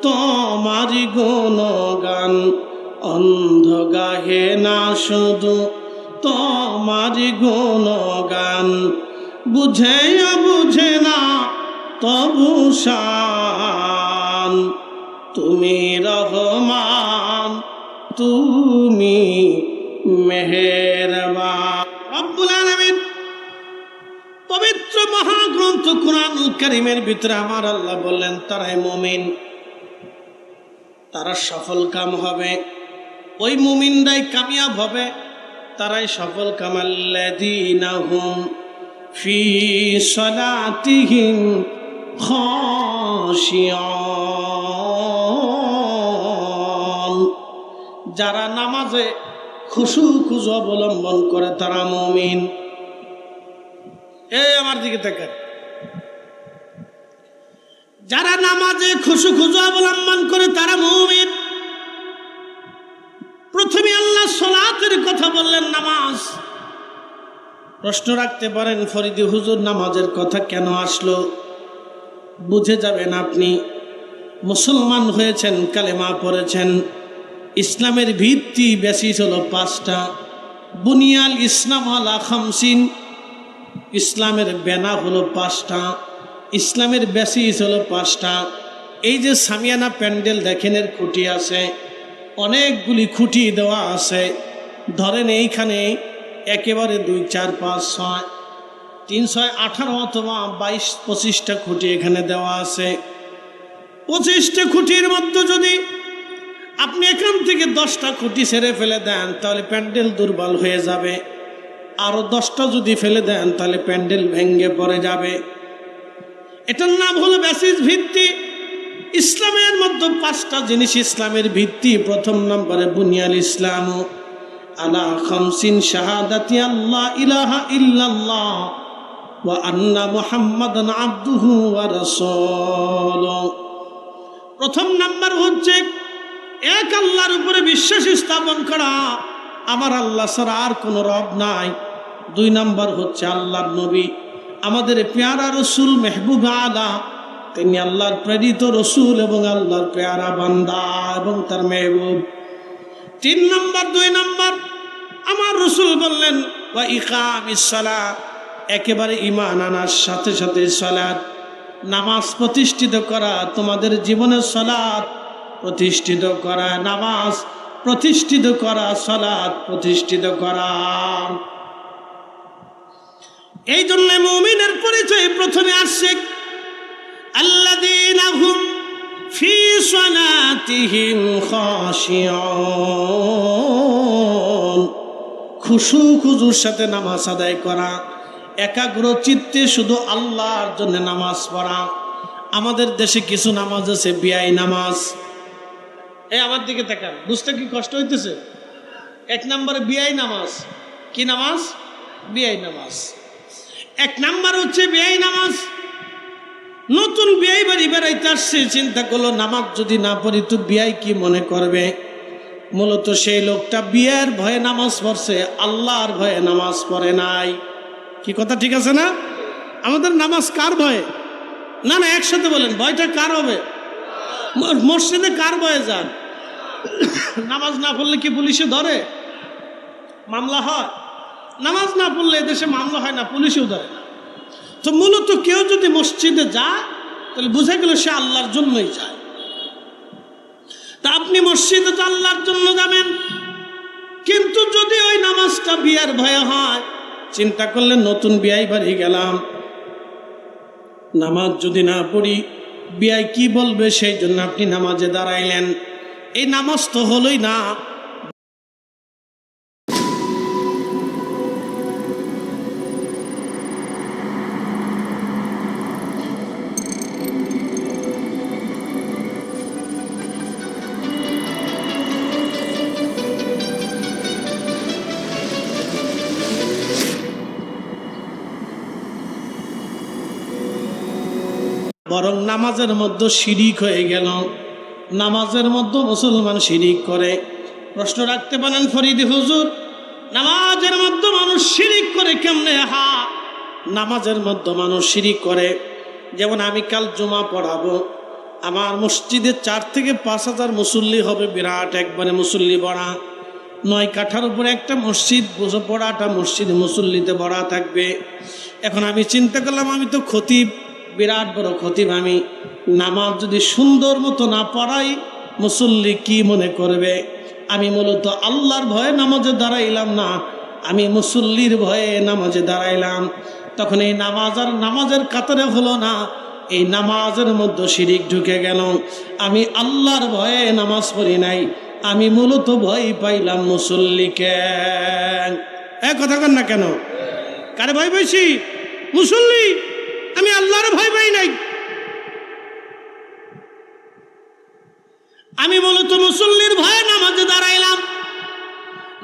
তোমারি গুণগান, অন্ধ গাহে না শুধু তোমারি গুণগান। বুঝে বুঝে না তবু শান, তুমি রহমান, তুমি মেহেরবান। রব্বুল আলামিন পবিত্র মহাগ্রন্থ কুরআনুল কারীমের ভিতরে আমার আল্লাহ বললেন, তারাই মুমিন, তারা সফল কাম হবে, ওই মুমিনরাই কামিয়াব হবে, তারাই সফল কাম। আল্লাযীনা হুম ফি সালাতিহিম খাশিউন। যারা নামাজে খুশু অবলম্বন করে তারা মুমিন। এই আমার দিকে তাকান। যারা নামাজে খুশু অবলম্বন করে তারা মুমিন। প্রথমে আল্লাহ সালাতের কথা বললেন, নামাজ। প্রশ্ন রাখতে পারেন, ফরিদি হুজুর নামাজের কথা কেন আসলো? বুঝে যাবেন আপনি মুসলমান হয়েছেন, কালেমা পড়েছেন। ইসলামের ভিত্তি বেসিস হলো 5টা। বুনিয়াল ইসলাম আলা খামসিন, ইসলামের বেনা হলো 5টা, ইসলামের বেসিস হলো 5টা। এই যে সামিয়ানা প্যান্ডেল দেখেন, এর খুঁটি আছে, অনেকগুলি খুঁটি দেওয়া আছে। ধরেন এইখানে একেবারে 2, 4, 5, 6, 3, 6, 18 অথবা 22-25টা খুঁটি এখানে দেওয়া আছে। 25টা খুঁটির মধ্যে যদি আপনি এখান থেকে 10টা খুঁটি ছেড়ে ফেলে দেন, তাহলে প্যান্ডেল দুর্বল হয়ে যাবে। আরো 10টা যদি ফেলে দেন, তাহলে প্যান্ডেল ভেঙে পড়ে যাবে। এটার নাম হলো বেসিস, ভিত্তি। ইসলামের মধ্যে 5টা জিনিস ইসলামের ভিত্তি। প্রথম নম্বরে বুনিয়াল ইসলাম আলা খামসিন শাহাদাতি আল্লাহ ইলাহা ইল্লাল্লাহ ওয়া আন্না মুহাম্মাদান আবদুহু ওয়া রাসূলুহু। প্রথম নাম্বার হচ্ছে এক আল্লাহর উপরে বিশ্বাস স্থাপন করা, আমার আল্লাহ ছাড়া আর কোনো রব নাই। 2 নাম্বার হচ্ছে আল্লাহর নবী, আমাদের পেয়ারা রসুল মেহবুব আলা, তিনি আল্লাহর প্রেরিত রসুল এবং আল্লাহর পেয়ারা বান্দা এবং তার মেহবুব। 2 নাম্বার আমার রসুল বললেন, ওয়া ইকামিস সালাত, একেবারে ঈমান আনার সাথে সাথে সালাত, নামাজ প্রতিষ্ঠিত করা, তোমাদের জীবনে সালাত প্রতিষ্ঠিত করা, নামাজ প্রতিষ্ঠিত করা, সালাত প্রতিষ্ঠিত করা। এই জন্য মুমিনের পরিচয় প্রথমে আসছে আল্লাযীনা হুম ফি সালাতিহিম খাশিউন, খুশু খুজুর সাথে নামাজ আদায় করা, একাগ্র চিত্তে শুধু আল্লাহর জন্য নামাজ পড়া। আমাদের দেশে কিছু নামাজ আছে বিয়াই নামাজ। এই আমার দিকে তাকান, বুঝতে কি কষ্ট হইতেছে? এক নম্বরে বিয়াই নামাজ। কি নামাজ? বিয়াই নামাজ। এক নাম্বার হচ্ছে বিয়াই নামাজ। নতুন বিয়াই বাড়ি বেড়াইতে আসছে, চিন্তা করলো নামাজ যদি না পড়ি তো বিয়াই কি মনে করবে। মূলত সেই লোকটা বিয়ের ভয়ে নামাজ পড়ছে, আল্লাহর ভয়ে নামাজ পড়ে নাই। কি কথা ঠিক আছে না? আমাদের নামাজ কার ভয়ে? না না, একসাথে বলেন, ভয়টা কার হবে? মসজিদে কার ভয়ে যান? নামাজ না পড়লে কি পুলিশে ধরে? মামলা হয়? নামাজ না পড়লে এদেশে মামলা হয় না, পুলিশেও ধরে না। তো মূলত কেউ যদি মসজিদে যায় তাহলে বুঝে গেল সে আল্লাহর জন্যই যায়। তা আপনি মসজিদে তো আল্লাহর জন্য যাবেন, কিন্তু যদি ওই নামাজটা বিয়ের ভয়ে হয়, চিন্তা করলেন নতুন বিয়াই বাড়ি গেলাম, নামাজ যদি না পড়ি বিয়াই কি বলবে, সেই জন্য আপনি নামাজে দাঁড়াইলেন। এই নামাজ তো হলোই না। বরং নামাজের মধ্যে শিরিক হয়ে গেল। নামাজের মধ্যে মুসলমান শিরিক করে। প্রশ্ন রাখতে পারেন ফরিদি হুজুর, নামাজের মধ্যে মানুষ শিরিক করে কেমনে? নামাজের মধ্যে মানুষ শিরিক করে। যেমন আমি কাল জুমা পড়াবো, আমার মসজিদে 4 থেকে 5,000 মুসল্লি হবে, বিরাট একবারে মুসল্লি ভরা। 9 কাঠার উপরে একটা মসজিদ, পড়াটা মসজিদে মুসল্লিতে ভরা থাকবে। এখন আমি চিন্তা করলাম, আমি তো খতিব, বিরাট বড় খতিব, আমি নামাজ যদি সুন্দর মতো না পড়াই মুসল্লি কি মনে করবে? আমি মূলত আল্লাহর ভয়ে নামাজে দাঁড়াইলাম না, আমি মুসল্লির ভয়ে নামাজে দাঁড়াইলাম। তখন এই নামাজ আর নামাজের কাতারে হলো না, এই নামাজের মধ্যে শিরিক ঢুকে গেল। আমি আল্লাহর ভয়ে নামাজ পড়ি নাই, আমি মূলত ভয় পাইলাম মুসল্লিকে। কথা কন না কেন? কারে ভয় পাইছি? মুসল্লি। আমি আল্লাহর ভয় পাই নাই, আমি মূলত মুসল্লির ভয়ে নামাজে দাঁড়াইলাম,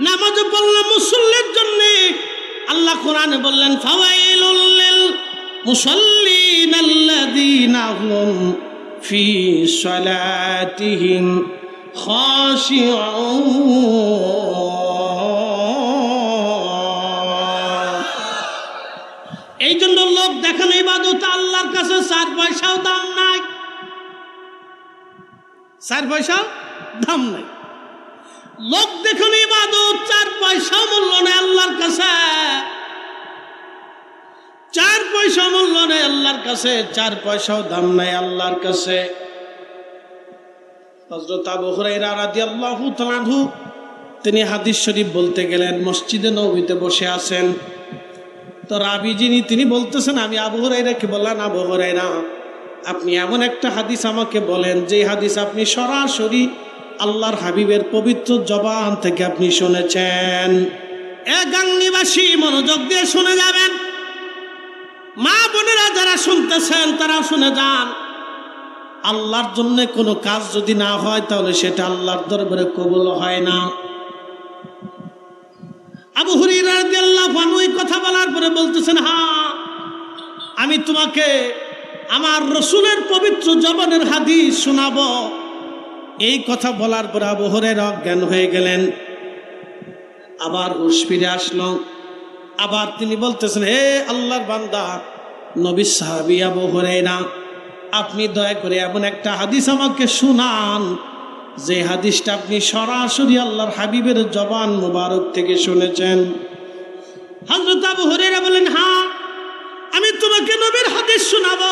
নামাজে পড়লাম মুসল্লির জন্য। আল্লাহ কোরআনে বললেন, ফাওয়াইলুল লিল মুসাল্লিন আল্লাযীনা হুম ফি সালাতিহিম খাশিউন। এই জন্য লোক দেখানো ইবাদত আল্লাহর কাছে 4 পয়সাও দাম নাই, 4 পয়সাও দাম নাই। লোক দেখানো ইবাদত 4 পয়সা মূল্য নেই আল্লাহর কাছে, 4 পয়সা মূল্য নেই আল্লাহর কাছে, 4 পয়সাও দাম নাই আল্লাহর কাছে। হযরত আবু হুরায়রা রাদিয়াল্লাহু তাআলা আনহু তিনি হাদিস শরীফ বলতে গেলেন, মসজিদে নববীতে বসে আছেন। তো রাবি যিনি তিনি বলতেছেন, আমি আবু হুরায়রাকে বললাম, আবু হুরায়রা আপনি এমন একটা হাদিস আমাকে বলেন যে হাদিস আপনি সরাসরি আল্লাহর হাবিবের পবিত্র জবান থেকে আপনি শুনেছেন। গাংনিবাসী মনোযোগ দিয়ে শুনে যাবেন, মা বোনেরা যারা শুনতেছেন তারা শুনে যান। আল্লাহর জন্য কোনো কাজ যদি না হয় তাহলে সেটা আল্লাহর দরবারে কবুল হয় না। আবু হুরায়রা রাদিয়াল্লাহু আনহু এই কথা বলার পরে বলতেছেন, আমি তোমাকে আমার রাসূলের পবিত্র জবানের হাদিস শোনাবো। এই কথা বলার পরে আবু হুরায়রা অজ্ঞান হয়ে গেলেন। আবার হুঁশ ফিরে আসলো। আবার তিনি বলতেছেন, হে আল্লাহর বান্দা নবীর সাহাবী আবু হুরায়রা, আপনি দয়া করে এমন একটা হাদিস আমাকে শুনান যে হাদিসটা আপনি সরাসরি আল্লাহর হাবিবের জবান মুবারক থেকে শুনেছেন। হযরত আবু হুরায়রা বলেন, হ্যাঁ, আমি তোমাকে নবীর হাদিস শোনাবো,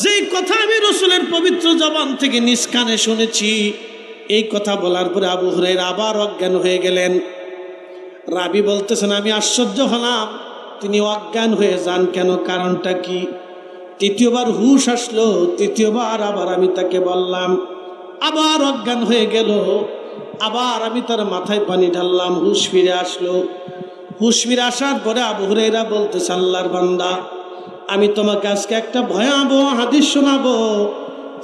যেই কথা আমি রাসূলের পবিত্র জবান থেকে নিজ কানে শুনেছি। এই কথা বলার পরে আবু হুরায়রা আবার অজ্ঞান হয়ে গেলেন। রাবি বলতেছেন, আমি আশ্চর্য হলাম তিনি অজ্ঞান হয়ে যান কেন, কারণটা কি? তৃতীয়বার হুশ আসলো, তৃতীয়বার আবার আমি তাকে বললাম, আবার অজ্ঞান হয়ে গেল। আবার আমি তার মাথায় পানি ঢাললাম, হুশ ফিরে আসলো। হুশ ফিরে আসার পরে আবু হুরায়রা বলতেছে, আল্লাহর বান্দা, আমি তোমাকে আজকে একটা ভয়াবহ হাদিস শোনাবো,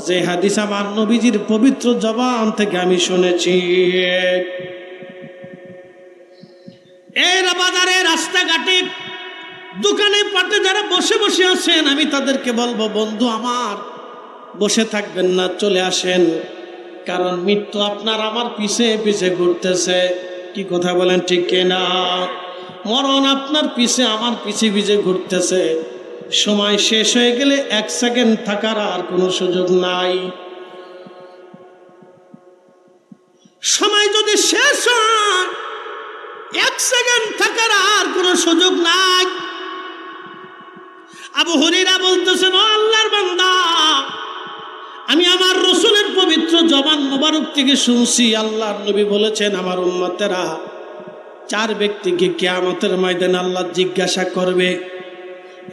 যে হাদিস আমার নবীজির পবিত্র জবান থেকে আমি শুনেছি। এরা বাজারে, রাস্তাঘাটে, দোকানে পাটে যারা বসে বসে আছেন, আমি তাদেরকে বলবো, বন্ধু আমার, বসে থাকবেন না, চলে আসেন, কারণ মৃত্যু আপনার আমার পিছে পিছে ঘুরতেছে। কি কথা বলেন, ঠিক কিনা? মরণ আপনার পিছে আমার পিছে পিছে ঘুরতেছে। সময় শেষ হয়ে গেলে 1 সেকেন্ড থাকার আর কোনো সুযোগ নাই। সময় যদি শেষ হয়, 1 সেকেন্ড থাকার আর কোনো সুযোগ নাই। আবু হুরায়রা বলতেছেন, ও আল্লাহর বান্দা, আমি আমার রাসূলের পবিত্র জবান মোবারক থেকে শুনছি, আল্লাহর নবী বলেছেন, আমার উম্মতেরা 4 ব্যক্তিকে কিয়ামতের ময়দানে আল্লাহ জিজ্ঞাসা করবে,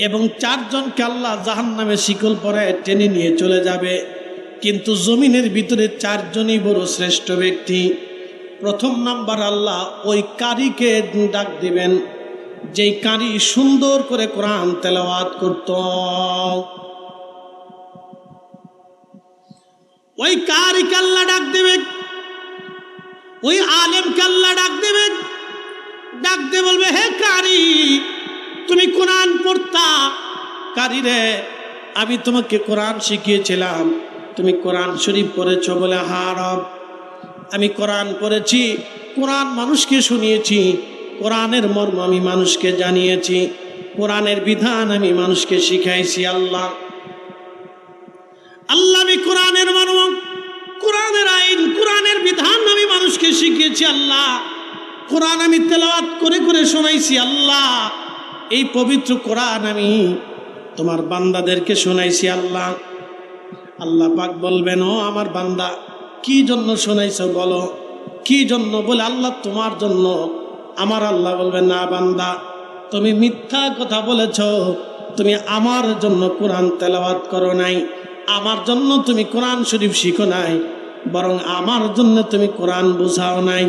এবং 4 জনকে আল্লাহ জাহান্নামে শিকল পরে টেনে নিয়ে চলে যাবে। কিন্তু জমিনের ভিতরে 4 জনই বড় শ্রেষ্ঠ ব্যক্তি। প্রথম নাম্বার, আল্লাহ ওই কারীকে ডাক দিবেন, যেই কারী সুন্দর করে কোরআন তেলাওয়াত করত। ওই কারীকে আল্লাহ ডাক দিবেন, ওই আলেমকে আল্লাহ ডাক দিবেন। ডাক দিয়ে বলবে, হে কারী, তুমি কোরআন পড়তা। কারী রে, আমি তোমাকে কোরআন শিখিয়েছিলাম, তুমি কোরআন শরীফ পড়েছ? বলে, হ্যাঁ রব, আমি কোরআন পড়েছি, কোরআন মানুষকে শুনিয়েছি, কোরআনের মর্ম আমি মানুষকে জানিয়েছি, কোরআনের বিধান আমি মানুষকে শিখাইছি। আল্লাহ, আমি কোরআনের মর্ম, কোরআনের আইন, কোরআনের বিধান আমি মানুষকে শিখিয়েছি। আল্লাহ, কোরআন আমি তেলাওয়াত করে করে শোনাইছি। আল্লাহ, এই পবিত্র কোরআন আমি তোমার বান্দাদেরকে শোনাইছি। আল্লাহ, আল্লাহ পাক বলবেন, ও আমার বান্দা, কি জন্য শোনাইছো বলো, কি জন্য? বলে, আল্লাহ তোমার জন্য। আমার আল্লাহ বলবেন, না বান্দা, তুমি মিথ্যা কথা বলেছ, তুমি আমার জন্য কোরআন তেলাওয়াত করো নাই, আমার জন্য তুমি কোরআন শরীফ শিখো নাই, বরং আমার জন্য তুমি কোরআন বুঝাও নাই।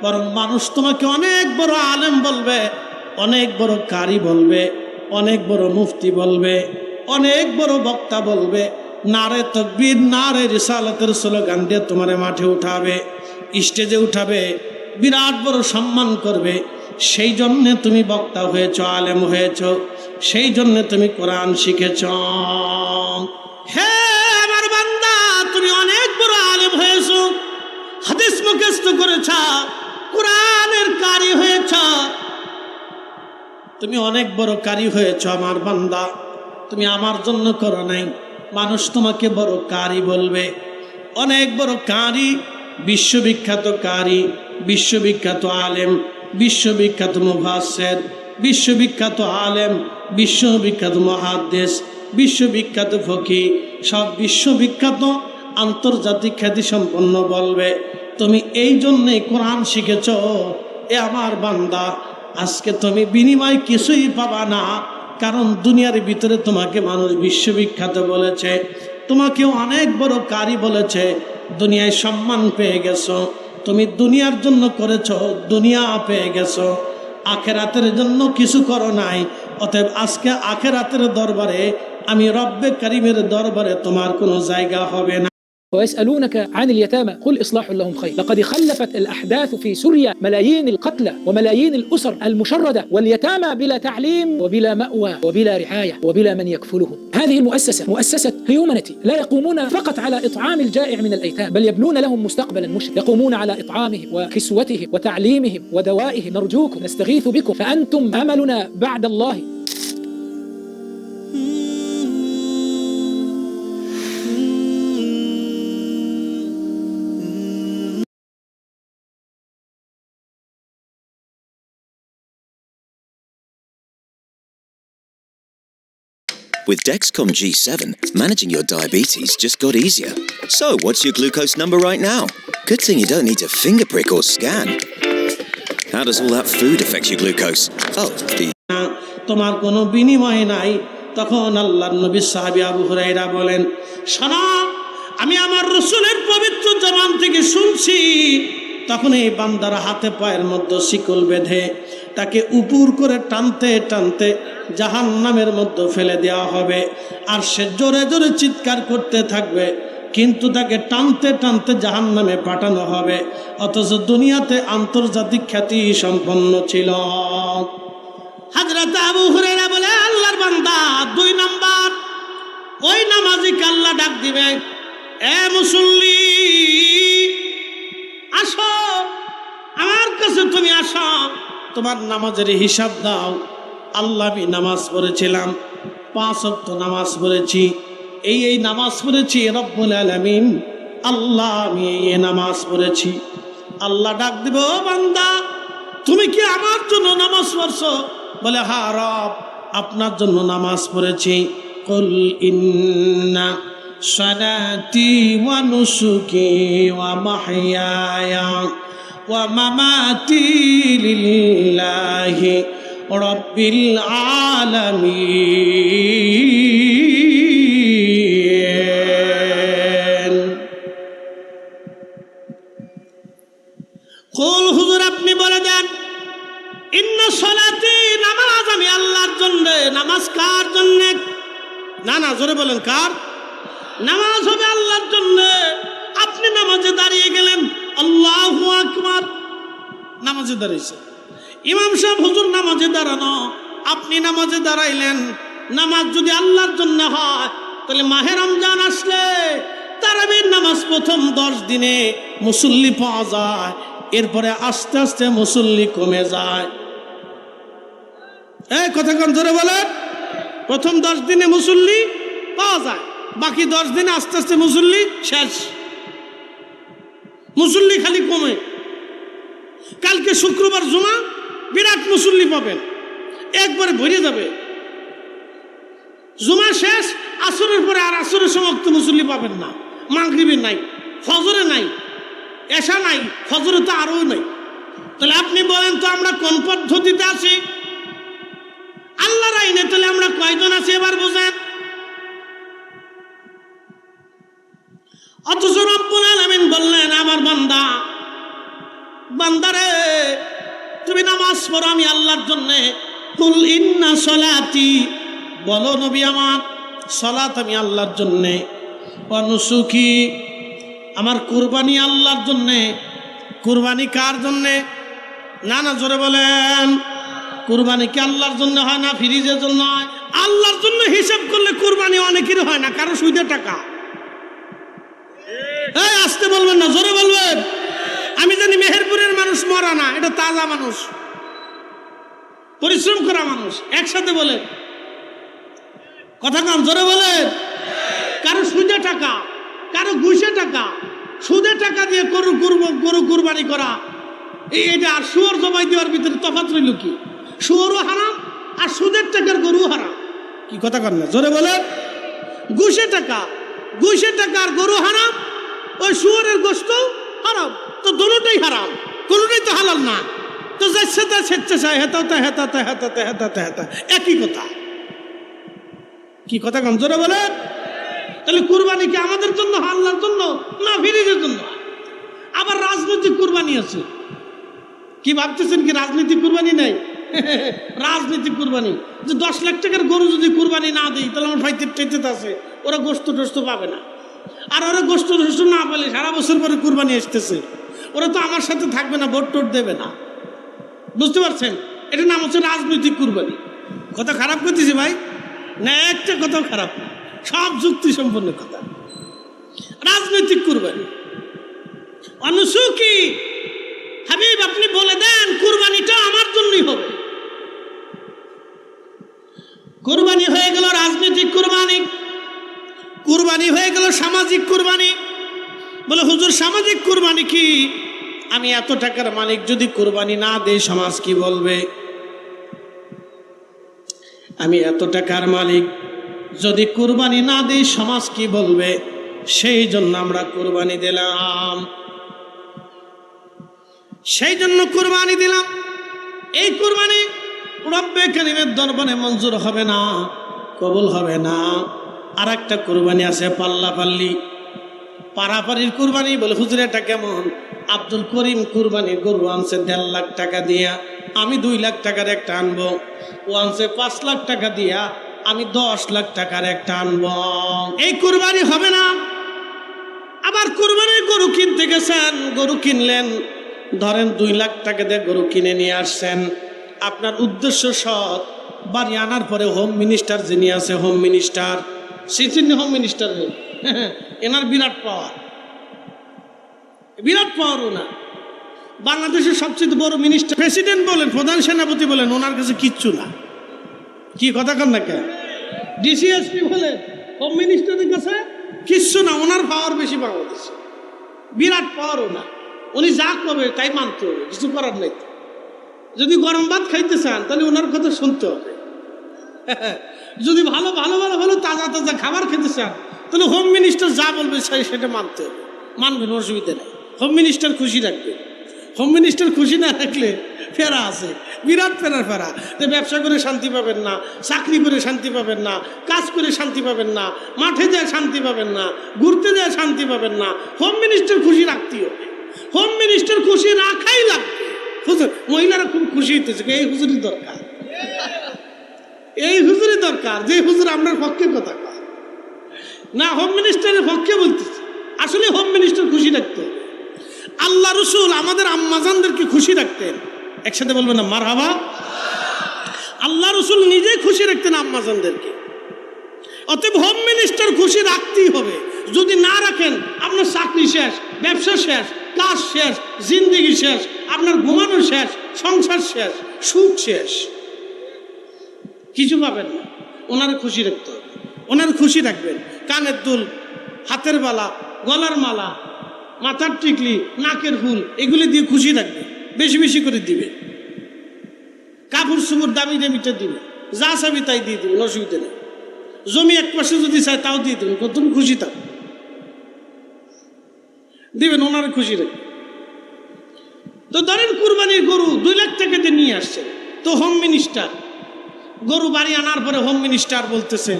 বরং মানুষ তোমাকে অনেক বড় আলেম বলবে, অনেক বড় কারি বলবে, অনেক বড় মুফতি বলবে, অনেক বড় বক্তা বলবে, নারে তাকবীর, নারে রিসালাতের স্লোগান দিয়ে তোমারে মাঠে উঠাবে, স্টেজে উঠাবে, বিরাট বড় সম্মান করবে। সেই জন্যে তুমি বক্তা হয়েছ, আলেম হয়েছ, সেই জন্যে তুমি কোরআন শিখেছ। হে আমার বান্দা, তুমি অনেক বড় আলেম হয়েছ, হাদিস মুখস্থ করেছ, কোরআনের কারি হয়েছ, তুমি অনেক বড় কারি হয়েছ। আমার বান্দা, তুমি আমার জন্য করো নাই, মানুষ তোমাকে বড় কারি বলবে, অনেক বড় কারি, বিশ্ববিখ্যাত কারি, বিশ্ববিখ্যাত আলেম, বিশ্ববিখ্যাত মুফাসসির, বিশ্ববিখ্যাত আলেম, বিশ্ববিখ্যাত মুহাদ্দিস, বিশ্ববিখ্যাত ফকিহ, সব বিশ্ববিখ্যাত আন্তর্জাতিক খ্যাতিসম্পন্ন বলবে, তুমি এই জন্যেই কোরআন শিখেছ। এ আমার বান্দা, আজকে তুমি বিনিময় কিছুই পাবা না, কারণ দুনিয়ার ভিতরে তোমাকে মানুষ বিশ্ববিখ্যাত বলেছে, তোমাকেও অনেক বড় কারি বলেছে, দুনিয়ায় সম্মান পেয়ে গেছো। তুমি দুনিয়ার জন্য করেছো, দুনিয়া পেয়ে গেছো, আখেরাতের জন্য কিছু করো নাই। অতএব আজকে আখেরাতের দরবারে, আমি রব্বে কারিমের দরবারে তোমার কোনো জায়গা হবে না। ويسألونك عن اليتامى قل إصلاح لهم خير لقد خلفت الأحداث في سوريا ملايين القتلى وملايين الأسر المشردة واليتامى بلا تعليم وبلا مأوى وبلا رعاية وبلا من يكفلهم. هذه المؤسسة مؤسسة هيومانيتي لا يقومون فقط على إطعام الجائع من الأيتام، بل يبنون لهم مستقبلا مشرق، يقومون على إطعامهم وكسوتهم وتعليمهم ودوائهم. نرجوكم، نستغيث بكم، فأنتم أملنا بعد الله. With Dexcom G7, managing your diabetes just got easier. So, what's your glucose number right now? Good thing you don't need to finger prick or scan. How does all that food affect your glucose? Oh, তোমার কোনো বিনিময় নাই। তখন আল্লাহর নবী সাহাবী আবু হুরায়রা বলেন, শোনো, আমি আমার রাসূলের পবিত্র জবান থেকে শুনছি, তখন এই বান্দার হাতে পায়ের মধ্যে শিকল বেঁধে তাকে উপর করে টানতে টানতে জাহান্নামের মধ্যে ফেলে দেওয়া হবে। আর সে জোরে জোরে চিৎকার করতে থাকবে, কিন্তু তাকে টানতে টানতে জাহান্নামে পাঠানো হবে। অথচ দুনিয়াতে আন্তর্জাতিক খ্যাতি সম্পন্ন ছিল। হযরত আবু হুরায়রা বলে, আল্লাহর বান্দা, 2 নাম্বার, ওই নামাজিকে আল্লাহ ডাক দিবে, এ মুসল্লি, আসো আমার কাছে, তুমি আসো, তোমার নামাজের হিসাব দাও। আল্লাহ, আমি নামাজ পড়েছিলাম, 5 ওয়াক্ত নামাজ পড়েছি, এই নামাজ পড়েছি রব্বুল আলামিন, আল্লাহ আমি এই নামাজ পড়েছি। আল্লাহ ডাক দিবে, ও বান্দা, তুমি কি আমার জন্য নামাজ পড়ছো? বলে, হ্যাঁ রব, আপনার জন্য নামাজ পড়েছি। কুল ইন্না সালাতি ওয়া নুসুকি ওয়া মাহইয়ায়া ওয়া মামাতি লিল্লাহি রাব্বিল আলামিন। কুল, হুজুর আপনি বলে দেন, ইন্না সালাতি, নামাজ আমি আল্লাহর জন্য। নামাজ কার জন্য? না না, জোরে বলেন, কার? নামাজ হবে আল্লাহর জন্য। আপনি নামাজে দাঁড়িয়ে গেলেন, আল্লাহু আকবার, নামাজে দাঁড়িয়েছে। ইমাম সাহেব হুজুর নামাজে দাঁড়ানো, আপনি নামাজে দাঁড়াইলেন। নামাজ যদি আল্লাহর জন্য হয়, তাহলে মাহে রমজান আসলে তারাবির নামাজ প্রথম 10 দিনে মুসল্লি পাওয়া যায়, এরপরে আস্তে আস্তে মুসল্লি কমে যায়। এই কথা কোন জোরে বলেন? প্রথম 10 দিনে মুসল্লি পাওয়া যায়, বাকি 10 দিনে আস্তে আস্তে মুসল্লি শেষ, মুসল্লি খালি কমে। কালকে শুক্রবার জুমা, বিরাট মুসল্লি পাবেন, একবারে ভরে যাবে। জুমা শেষ, আসরের পরে আর আসরের সমাপ্ত মুসল্লি পাবেন না। মাগরিবে নাই, ফজরে নাই, এশা নাই, ফজরে তো আরও নাই। তাহলে আপনি বলেন তো আমরা কোন পদ্ধতিতে আছি? আল্লাহর আইনে তাহলে আমরা কয়জন আছি এবার বোঝেন। অথচ রব্বুল আলামিন বললেন, আমার বান্দা, বান্দারে তুমি নামাজ পড়ো আমি আল্লাহর জন্যে। কুল ইন্না সলাতি, বলো নবী আমার, সলাত আমি আল্লাহর জন্যে। ওয়া নুসুকি, আমার কুরবানি আল্লাহর জন্যে। কুরবানি কার জন্যে? না না, জোরে বলেন। কুরবানি কি আল্লাহর জন্য হয় না ফিরিজের জন্য হয়? আল্লাহর জন্য হিসাব করলে কুরবানি অনেকের হয় না, কারো সুদের টাকা। এই আসতে বলবেন না, জোরে বলবেন। আমি জানি মেহেরপুরের মানুষ মরা না, এটা তাজা মানুষ, পরিশ্রম করা মানুষ। একসাথে বলেন, কথা কম, জোরে বলেন। কারো সুদে টাকা, কারো ঘুষে টাকা, সুদে টাকা দিয়ে গরু কুরবানি করা, এটা আর শুয়োর জবাই দেওয়ার ভিতরে তফাৎ রইল কি? শুয়োরও হারাম আর সুদের টাকার গরু হারাম। কি কথা কন না, জোরে বলেন। ঘুষে টাকা আর গরু হারাম, ওই শুয়োরের গোশত হারাম, তো দুটোটাই হারাম, কোনোটাই তো হালাল না। তো যাচ্ছে তা স্বেচ্ছাচায় হেতা একই কথা। কি কথা কন, জোরে বলেন। তাহলে কুরবানি কি আমাদের জন্য, আল্লাহর জন্য না ফিরিজের জন্য? আবার রাজনৈতিক কুরবানি আছে। কি ভাবতেছেন কি রাজনৈতিক কুরবানি নেই? রাজনৈতিক কুরবানি, যে 10 লাখ টাকার গরু যদি কুরবানি না দিই, তাহলে আমার ভাই টেতে আছে, ওরা গোস্ত টোস্ত পাবে না। আর ওরা গোস্ত টোস্ত না পেলে সারা বছর পরে কুরবানি আসতেছে, ওরা তো আমার সাথে থাকবে না, ভোট টোট দেবে না। বুঝতে পারছেন? এটা নাম হচ্ছে রাজনৈতিক কুরবানি। কথা খারাপ করতেছি ভাই না? একটা কথাও খারাপ না, সব যুক্তি সম্পন্ন কথা। রাজনৈতিক কুরবানি অনুসুকি, হাবিব আপনি বলে দেন কুরবানিটা আমার জন্যই হবে। কুরবানি হয়ে গেল রাজনৈতিক কুরবানি, কুরবানি হয়ে গেল সামাজিক কুরবানি। বলে হুজুর সামাজিক কুরবানি কি? আমি এত টাকার মালিক, যদি কুরবানি না দেই সমাজ কি বলবে? আমি এত টাকার মালিক, যদি কুরবানি না দিই সমাজ কি বলবে, সেই জন্য আমরা কুরবানি দিলাম, সেই জন্য কুরবানি দিলাম। এই কুরবানি রব্বে কারীমের দরবারে মঞ্জুর হবে না, কবুল হবে না। আর একটা কুরবানি আছে পাল্লাপাল্লি, পারাপারির কুরবানি। বলে হুজুর এটা কেমন? আব্দুল করিম কুরবানির গরু আনছে 1.5 লাখ টাকা দিয়া, আমি 2 লাখ টাকার একটা আনবো। ও আনছে 5 লাখ টাকা দিয়া, আমি 10 লাখ টাকার একটা আনবো। এই কুরবানি হবে না। আবার কুরবানির গরু কিনতে গেছেন, গরু কিনলেন, ধরেন 2 লাখ টাকা দিয়ে গরু কিনে নিয়ে আসছেন। আপনার উদ্দেশ্য সৎ, বাড়ি আনার পরে হোম মিনিস্টার যিনি আছে, হোম মিনিস্টার, সিচিনি হোম মিনিস্টার, এনার বিরাট পাওয়ার, বিরাট পাওয়ারও না। বাংলাদেশের সবচেয়ে বড় মিনিস্টার, প্রেসিডেন্ট বলেন, প্রধান সেনাপতি বলেন, ওনার কাছে কিচ্ছু না। কি কথা কন না কেন? ডিসিএসপি বলেন, হোম মিনিস্টারের কাছে কিচ্ছু না, ওনার পাওয়ার বেশি বাংলাদেশে, বিরাট পাওয়ারও না। উনি যা করবে তাই মানতে হবে, কিছু করার নেই। যদি গরম ভাত খাইতে চান তাহলে ওনার কথা শুনতে হবে। যদি ভালো ভালো ভালো ভালো তাজা তাজা খাবার খেতে চান তাহলে হোম মিনিস্টার যা বলবে সেটা মানতে হবে, মানবেন, অসুবিধা নেই। হোম মিনিস্টার খুশি রাখবে। হোম মিনিস্টার খুশি না রাখলে ফেরা আছে, বিরাট ফেরা। তো ব্যবসা করে শান্তি পাবেন না, চাকরি করে শান্তি পাবেন না, কাজ করে শান্তি পাবেন না, মাঠে যায় শান্তি পাবেন না, ঘুরতে যায় শান্তি পাবেন না। হোম মিনিস্টার খুশি রাখতেই হবে, হোম মিনিস্টার খুশি রাখাই লাগবে। হুজুর, মহিলারা খুব খুশি হইতেছে, এই হুজুরই দরকার, এই হুজুরই দরকার, যে হুজুর আপনার পক্ষে কথা কয় না, হোম মিনিস্টারের পক্ষে বলতেছে। আসলে হোম মিনিস্টার খুশি রাখতে হবে। আল্লাহ রসুল আমাদের আম্মাজানদেরকে খুশি রাখতেন, একসাথে বলবেন না মারহাবা। আল্লাহ রসুল নিজে খুশি রাখতেন আম্মাজানদেরকে। অতএব হোম মিনিস্টার খুশি রাখতেই হবে। যদি না রাখেন আপনার চাকরি শেষ, ব্যবসা শেষ, কাজ শেষ, জিন্দেগি শেষ, আপনার ঘুমানো শেষ, সংসার শেষ, সুখ শেষ, কিছু পাবেন না। ওনারা খুশি রাখতে হবে, ওনারা খুশি রাখবেন। কানের দুল, হাতের বালা, গলার মালা, মাথার টিকলি, নাকের ফুল, এগুলি দিয়ে খুশি রাখবেন, বেশি বেশি করে দিবেন। কাপড় চুপড় দামি দামিটা দিবেন, যা চাবি তাই দিয়ে দিবেন, অসুবিধা নেই। জমি এক পাশে যদি চায় তাও দিয়ে দেবেন, তুমি খুশি থাক দিবেন, ওনারা খুশি রাখবেন। তো ধরেন কুরবানির গরু 2 লাখ টাকা দিয়ে নিয়ে আসছে, তো হোম মিনিস্টার গরু বাড়ি আনার পরে হোম মিনিস্টার বলতেছে,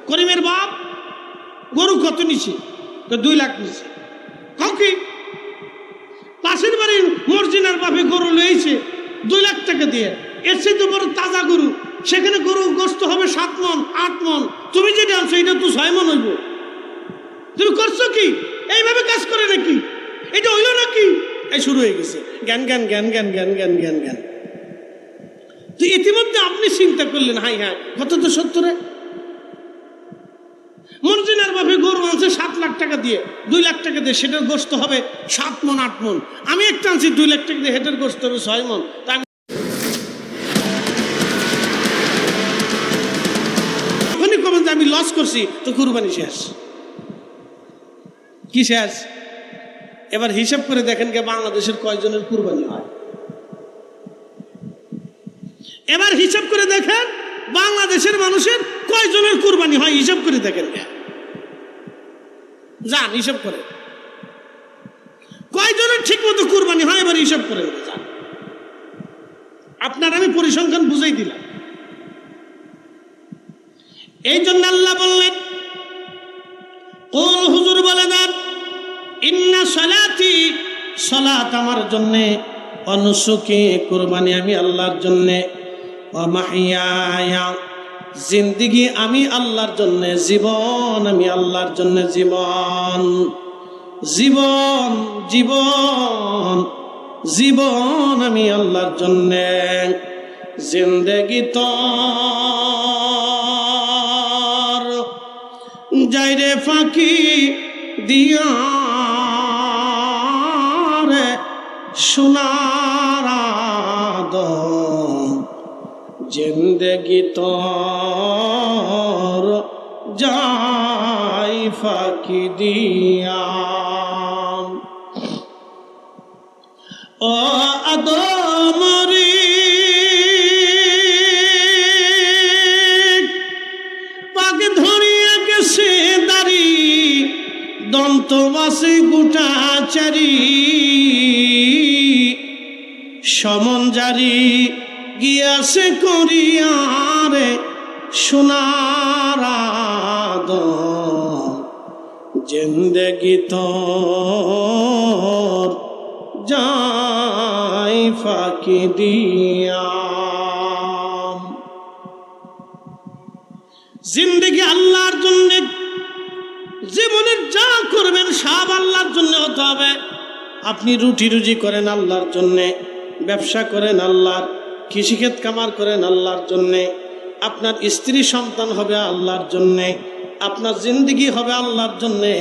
করিমের বাপ গরু কত নিছি? 2 লাখ নিছে। কাউকে পাশের বাড়ির মর্জিনার বাপে গরু লইছে 2 লাখ টাকা দিয়ে, এর চেয়ে তো বড় তাজা গরু, সেখানে গরু গোস্ত হবে 7 মণ 8 মণ, তুমি যেটা আনছো এটা তো 6 মণ হইব। তুমি করছো কি? এইভাবে কাজ করে নাকি? এটা হইল নাকি? এই শুরু হয়ে গেছে জ্ঞান জ্ঞান জ্ঞান জ্ঞান জ্ঞান জ্ঞান জ্ঞান জ্ঞান। তো ইতিমধ্যে আপনি চিন্তা করলেন, হাই হ্যাঁ কত তো 70। মর্জিনার বাপে গরু আনছে 7 লাখ টাকা দিয়ে, 2 লাখ টাকা দিয়ে, সেটার গোস্ত হবে 7 মণ 8 মণ। আমি একটা আনছি 2 লাখ টাকা দিয়ে, হেটার গোস্ত হবে 6 মণ। তা যখনই কবেন যে আমি লস করছি, তো কুরবানি শেষ। কি শেষ? এবার হিসাব করে দেখেন কে বাংলাদেশের কয়জনের কুরবানি হয়। এবার হিসাব করে দেখেন বাংলাদেশের মানুষের কয়জনের কুরবানি হয়, হিসাব করে দেখেন। যান হিসাব করে কয়জনের ঠিক মতো কুরবানি হয়, এবার হিসাব করে যান। আপনার আমি পরিসংখ্যান বুঝাই দিলাম। এই জন্য আল্লাহ বললেন, কুল হুজুর বলে দেন, ইন্না সালাতি, সালাত আমার জন্যে, অনুসুকি কুরবানি আমি আল্লাহর জন্যে, মাহিয়ায়া জিন্দিগি আমি আল্লাহর জন্য, জীবন আমি আল্লাহর জন্য, জীবন জীবন জীবন জীবন আমি আল্লাহর জন্য, জিন্দেগি তোর যাইরে ফাঁকি দিয়া রে সোনার আদম, জিন্দেগি তোর যাই ফাঁকি দিয়া। ও আদম রে পাক ধর দন্তবাসে গোটাচারি সমন জারি গিয়াছে করিয়ারে সোনার জিন্দগি তোর যাই ফাঁকি দিয়া। জিন্দগি আল্লাহর জন্য, জীবনের যা করবেন সব আল্লাহর জন্য হতে হবে। আপনি রুটি রুজি করেন আল্লাহর জন্যে, ব্যবসা করেন আল্লাহর, কৃষিক্ষেত কামার করেন আল্লাহর জন্যে, আপনার স্ত্রী সন্তান হবে আল্লাহর জন্যে, আপনার জিন্দগি হবে আল্লাহর জন্যে,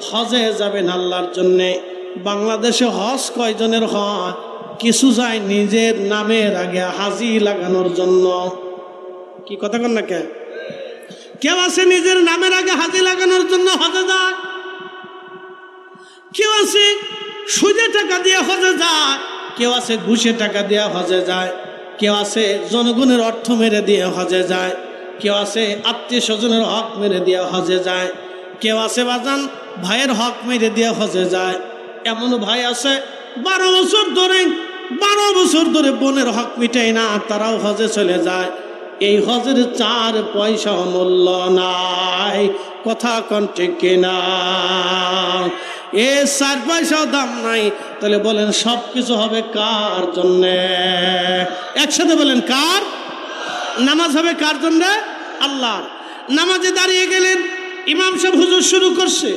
হজে যাবেন আল্লাহর জন্যে। বাংলাদেশে হজ কয়জনের হয়? কিছু যায় নিজের নামের আগে হাজি লাগানোর জন্য। কি কথা কন না? কেউ আছে নিজের নামের আগে হাজি লাগানোর জন্য হজে যায়, কেউ আছে সুদে টাকা দিয়ে হজে যায়, কেউ আছে ঘুষে টাকা দিয়ে হজে যায়, কেউ আছে জনগণের অর্থ মেরে দিয়ে হজে যায়, কেউ আছে আত্মীয় স্বজনের হক মেরে দিয়ে হজে যায়, কেউ আছে বাজান ভাইয়ের হক মেরে দিয়ে হজে যায়। এমন ভাই আছে 12 বছর ধরে বোনের হক মিটায় না, তারাও হজে চলে যায়। এই হজের 4 পয়সা মূল্য নাই। কথা কোন ঠিক কিনা? এ 4 পয়সাও দাম নাই। তাহলে বলেন সব কিছু হবে কার জন্যে? একসাথে বলেন কার? নামাজ হবে কার জন্যে? আল্লাহর। নামাজে দাঁড়িয়ে গেলেন, ইমাম সাহেব হুজুর শুরু করছে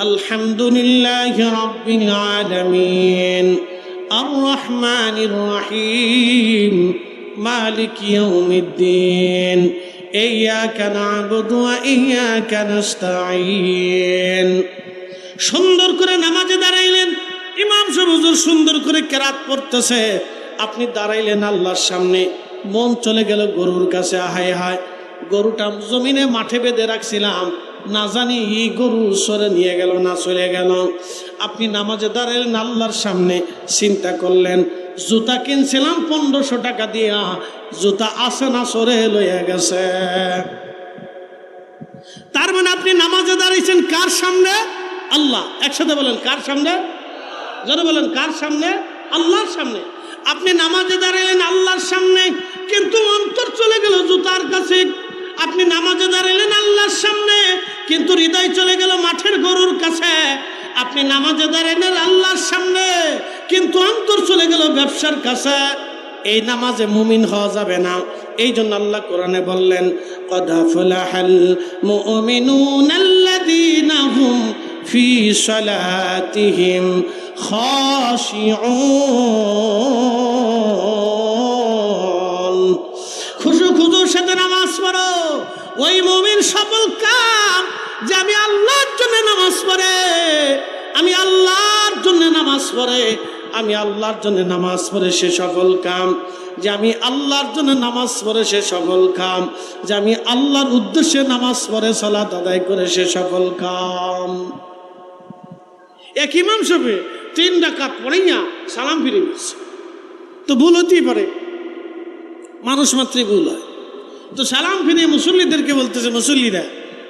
আলহামদুলিল্লাহি রাব্বিল আলামিন আর রহমানির রহিম মালিক ইয়াউমিদ্দিন ইয়্যাকা না'বুদু ওয়া ইয়্যাকা নাস্তাঈন। সুন্দর করে নামাজে দাঁড়াইলেন, ইমাম সাহেব হুজুর সুন্দর করে কেরাত পড়তেছে, আপনি দাঁড়াইলেন আল্লাহর সামনে, মন চলে গেল গরুর কাছে। হায় হায়, গরুটা জমিনে মাঠে বেঁধে রাখছিলাম, না জানি এই গরু সরে নিয়ে গেল না চলে গেল। আপনি নামাজে দাঁড়াইলেন আল্লাহর সামনে, চিন্তা করলেন জুতা কিনছিলাম 1500 টাকা দিয়া, জুতা আছে না সরে লইয়া গেছে। তার মানে আপনি নামাজে দাঁড়িয়েছেন কার সামনে? আল্লাহ। একসাথে বলেন কার সামনে? যারা বলেন কার সামনে? আল্লাহর সামনে। আপনি নামাজে দাঁড়াইলেন আল্লাহর সামনে, কিন্তু অন্তর চলে গেল জুতার কাছে। আপনি নামাজে দাঁড়াইলেন আল্লাহর সামনে, কিন্তু হৃদয় চলে গেল মাঠের গরুর কাছে। আপনি নামাজে দাঁড়াইলেন আল্লাহর সামনে, কিন্তু অন্তর চলে গেল ব্যবসার কাছে। এই নামাজে মুমিন হওয়া যাবে না। এই জন্য আল্লাহ কোরআনে বললেন কদ আফলাহাল মুমিনুনাল্লাযীনা হুম ফি সালাতিহিম খাশিউন। খুশুর সাথে নামাজ পড়ো, ওই মুমিন সফল কাম যে আমি আল্লাহর জন্য নামাজ পড়ে, আমি আল্লাহর জন্য নামাজ পড়ে, আমি আল্লাহর জন্য নামাজ পড়ে সে সফল কাম। যে আমি আল্লাহর জন্য নামাজ পড়ে সে সফল কাম, যে আমি আল্লাহর উদ্দেশ্যে নামাজ পড়ে সালাত আদায় করে সে সফল কাম। এক ইমাম সাহেব 3 রাকাত পড়াইয়া সালাম ফিরে গেছে। তো ভুল হতেই পারে, মানুষ মাত্রই ভুল হয়। তো সালাম ফিরে মুসল্লিদেরকে বলতেছে, মুসল্লিরা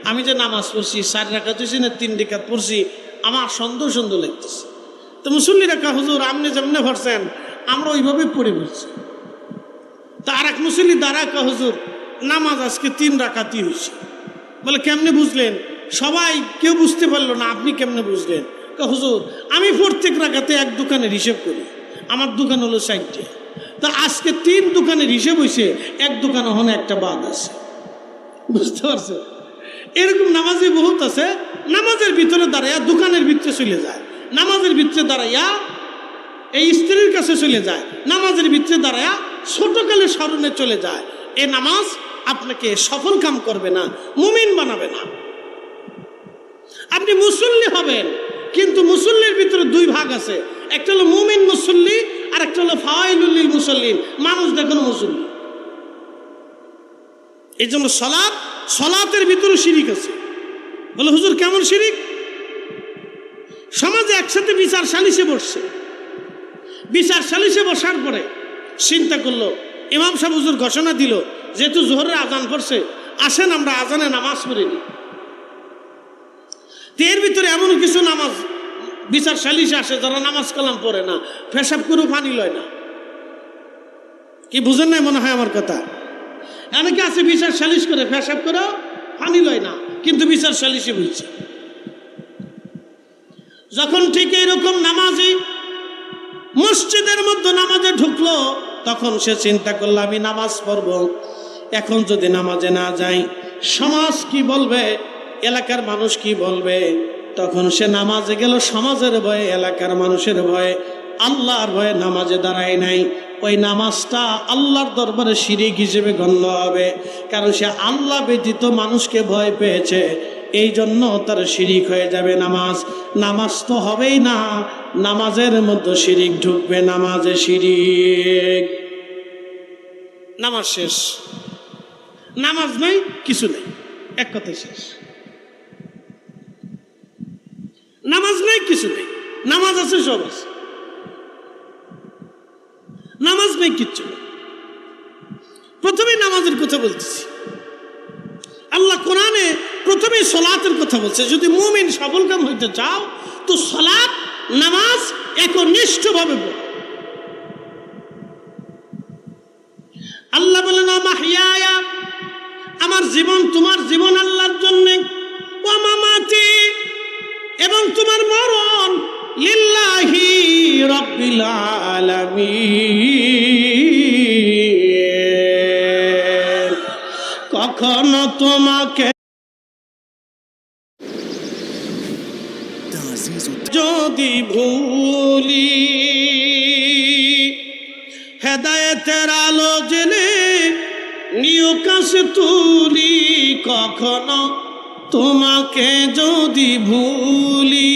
আমি যে নামাজ পড়ছি 4 রাকাত হয়েছি না 3 রাকাত পড়ছি, আমার সন্দেহ সন্দেহ লাগতেছে। তো মুসল্লিরা কা হুজুর আপনি যেমনে পড়ছেন আমরা ওইভাবে পড়ে বলছি। তো আর এক মুসল্লি দ্বারা কা হুজুর নামাজ আজকে 3 রাকাতই হয়েছে। বলে কেমনে বুঝলেন? সবাই কেউ বুঝতে পারলো না, আপনি কেমনে বুঝলেন? কা হুজুর আমি প্রত্যেক রাকাতে এক দোকানের হিসেব করি, আমার দোকান হলো 60টা। তো আজকে 3 দোকানের হিসেব হয়েছে, এক দোকান ওখানে একটা বাদ আছে। বুঝতে পারছে? এরকম নামাজি বহুত আছে, নামাজের ভিতরে দাঁড়াইয়া দোকানের ভিতরে চলে যায়, নামাজের ভিতরে দাঁড়াইয়া এই স্ত্রীর কাছে চলে যায়, নামাজের ভিতরে দাঁড়াইয়া ছোটকালে স্মরণে চলে যায়। এই নামাজ আপনাকে সফল কাম করবে না, মুমিন বানাবে না। আপনি মুসল্লি হবেন, কিন্তু মুসল্লির ভিতরে 2 ভাগ আছে, একটা হলো মুমিন মুসল্লি আর একটা হলো ফাওয়াইলুল লিল মুসল্লিন, মানুষ দেখানো মুসল্লি। এই জন্য সলাতের ভিতরে শিরিক আছে। বলে হুজুর কেমন শিরিক? সমাজে একসাথে বিচার সালিশে বসছে, বিচার সালিশে বসার পরে চিন্তা করলো, ইমাম সাহেব হুজুর ঘোষণা দিল যেহেতু জোহরের আজান পড়ছে, আসেন আমরা আজানে নামাজ পড়ে নিই। এর ভিতরে এমন কিছু নামাজ বিচার সালিশে আসে যারা নামাজ কালাম পড়ে না, পেশাব করেও পানি লয় না। কি বুঝেন নাই মনে হয় আমার কথা? অনেকে আছে বিচার সালিশ করে, পেশাব করেও পানি লয় না, কিন্তু বিচার সালিশে বুঝছে। যখন ঠিক এইরকম নামাজি মসজিদের মধ্যে নামাজে ঢুকলো, তখন সে চিন্তা করলো আমি নামাজ পড়ব, এখন যদি নামাজে না যাই সমাজ কি বলবে, এলাকার মানুষ কি বলবে। তখন সে নামাজে গেল সমাজের ভয়ে, এলাকার মানুষের ভয়ে, আল্লাহর ভয়ে নামাজে দাঁড়ায় নাই। ওই নামাজটা আল্লাহর দরবারে শিরিক হিসেবে গণ্য হবে, কারণ সে আল্লাহ ব্যতীত মানুষকে ভয় পেয়েছে, এই জন্য তার শিরিক হয়ে যাবে নামাজ। নামাজ তো হবেই না, নামাজের মধ্যে শিরিক ঢুকবে, নামাজে শিরিক। নামাজ শেষ, নামাজ নাই, কিছু নেই, এক কথাই শেষ। নামাজ নাই, কিছু নেই, নামাজ আছে, সব আছে, নামাজ নেই, কিচ্ছু নেই। প্রথমে নামাজের কথা বলতেছি। আল্লাহ কোরআনে প্রথমে সলাতের কথা বলছে। যদি মুমিন সফলকাম হইতে চাও তো সলাত, নামাজ একনিষ্ঠভাবে পড়ো। আল্লাহ বলেন মাহইয়ায়া, আমার জীবন তোমার জীবন আল্লাহর জন্য, ওয়া মামাতি, এবং তোমার মরণ লিল্লাহি রাব্বিল আলামিন। কখনো তোমাকে تعزيز যদি ভুলি, হেদায়েতের আলো জেনে নিও কাছে তুলি। কখনো তোমাকে যদি ভুলি,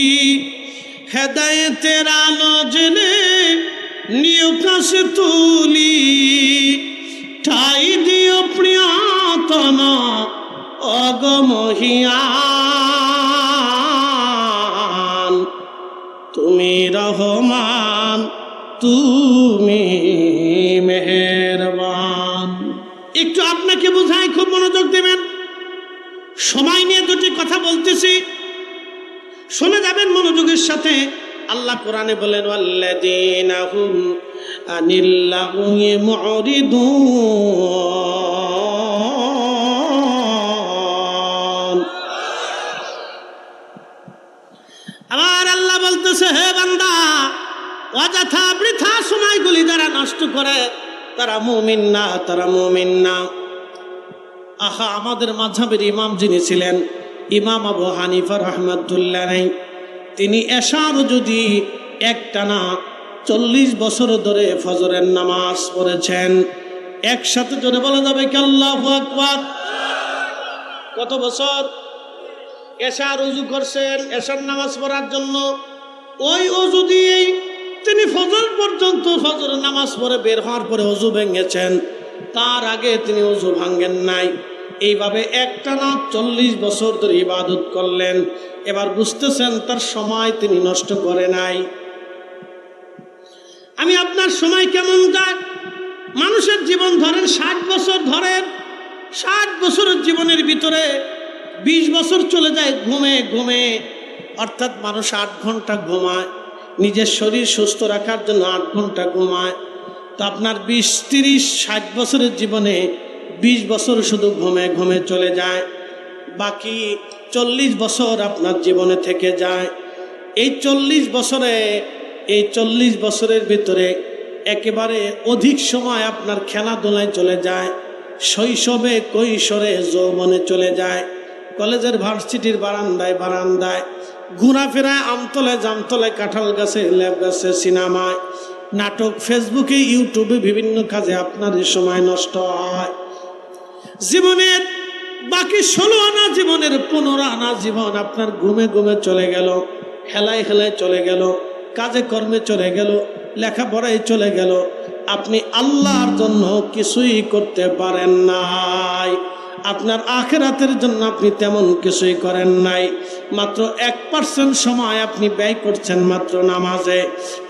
হেদায়েতের আলো জেনে নিও কাছে তুলি। ঠাই দিও প্রিয়তম অগমহিয়ান, তুমি রহমান, তুমি মেহেরবান। একটু আপনাকে বোঝাই, খুব মনোযোগ দেবেন। সময় নিয়ে দুটি কথা বলতেছি, শুনে যাবেন মনোযোগের সাথে। আল্লাহ কোরআনে বলেন ওয়াল্লাযীনা হুম আনিল লাগwi মুরিদুন। আবার আল্লাহ বলতেছে, হে বান্দা, অযথা বৃথা সময়গুলি যারা নষ্ট করে তারা মুমিন না, তারা মুমিন না। আহা, আমাদের মাযহাবের ইমাম যিনি ছিলেন, ইমাম আবু হানিফা রাহমাতুল্লাহ আলাইহি, তিনি এশারও যদি একটানা 40 বছর ধরে ফজরের নামাজ পড়েছেন। একসাথে জোরে বলা যাবে কি আল্লাহু আকবার? কত বছর? এশার ওযু করছেন এশার নামাজ পড়ার জন্য, ওই ওযু দিয়েই তিনি ফজর পর্যন্ত ফজরের নামাজ পড়ে বের হওয়ার পরে ওযু ভেঙেছেন, তার আগে তিনি ওযু ভাঙেন নাই। এইভাবে একটানা 40 বছর ধরে ইবাদত করলেন। এবার বুঝতেছেন তার সময় তিনি নষ্ট করে নাই। আমি আপনার সময় কেমন যায়? মানুষের জীবন ধরেন 60 বছর, ধরেন 60 বছরের জীবনের ভিতরে 20 বছর চলে যায় ঘুমে ঘুমে, অর্থাৎ মানুষ 8 ঘন্টা ঘুমায়, নিজের শরীর সুস্থ রাখার জন্য 8 ঘন্টা ঘুমায়। তো আপনার 20, 30, 60 বছরের জীবনে 20 বছর শুধু ঘুমে ঘুমে চলে যায়, বাকি 40 বছর আপনার জীবনে থেকে যায়। এই 40 বছরের ভিতরে একেবারে অধিক সময় আপনার খেলাধুলায় চলে যায়, শৈশবে কৈশোরে যৌবনে চলে যায়, কলেজের ভার্সিটির বারান্দায় ঘোরাফেরায়, আমতলে জামতলে, কাঁঠাল গাছে, লেব গাছে, সিনেমায়, নাটক, ফেসবুকে, ইউটিউবে, বিভিন্ন কাজে আপনার এই সময় নষ্ট হয়। জীবনের বাকি 16 আনা জীবনের 15 আনা জীবন আপনার ঘুমে ঘুমে চলে গেল, হেলায় হেলায় চলে গেল, কাজে কর্মে চলে গেল, লেখাপড়ায় চলে গেল। আপনি আল্লাহর জন্য কিছুই করতে পারেন নাই, আপনার আখিরাতের জন্য আপনি তেমন কিছুই করেন নাই। মাত্র 1% সময় আপনি ব্যয় করছেন মাত্র নামাজে।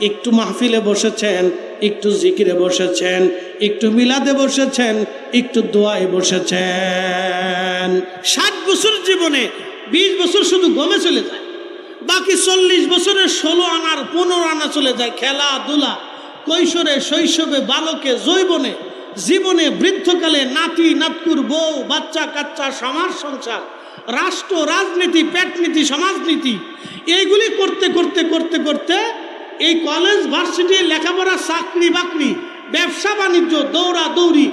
একটু মাহফিলে বসেছেন, একটু জিকিরে বসেছেন, একটু মিলাদে বসেছেন, একটু দোয়ায় বসেছেন। 60 বছর জীবনে 20 বছর শুধু গমে চলে যায়, বাকি 40 বছরের 16 আনার 15 আনা চলে যায় খেলাধুলা, কৈশোরে, শৈশবে, বালকে, যৌবনে, জীবনে, বৃদ্ধকালে, নাতি নাতকুর, বউ বাচ্চা কাচ্চা, সমাজ সংসার, রাষ্ট্র, রাজনীতি, পেটনীতি, সমাজনীতি, এইগুলি করতে করতে করতে করতে এই কলেজ ভার্সিটি, লেখাপড়া, চাকরি বাকরি, ব্যবসা বাণিজ্য, দৌড়া দৌড়ি,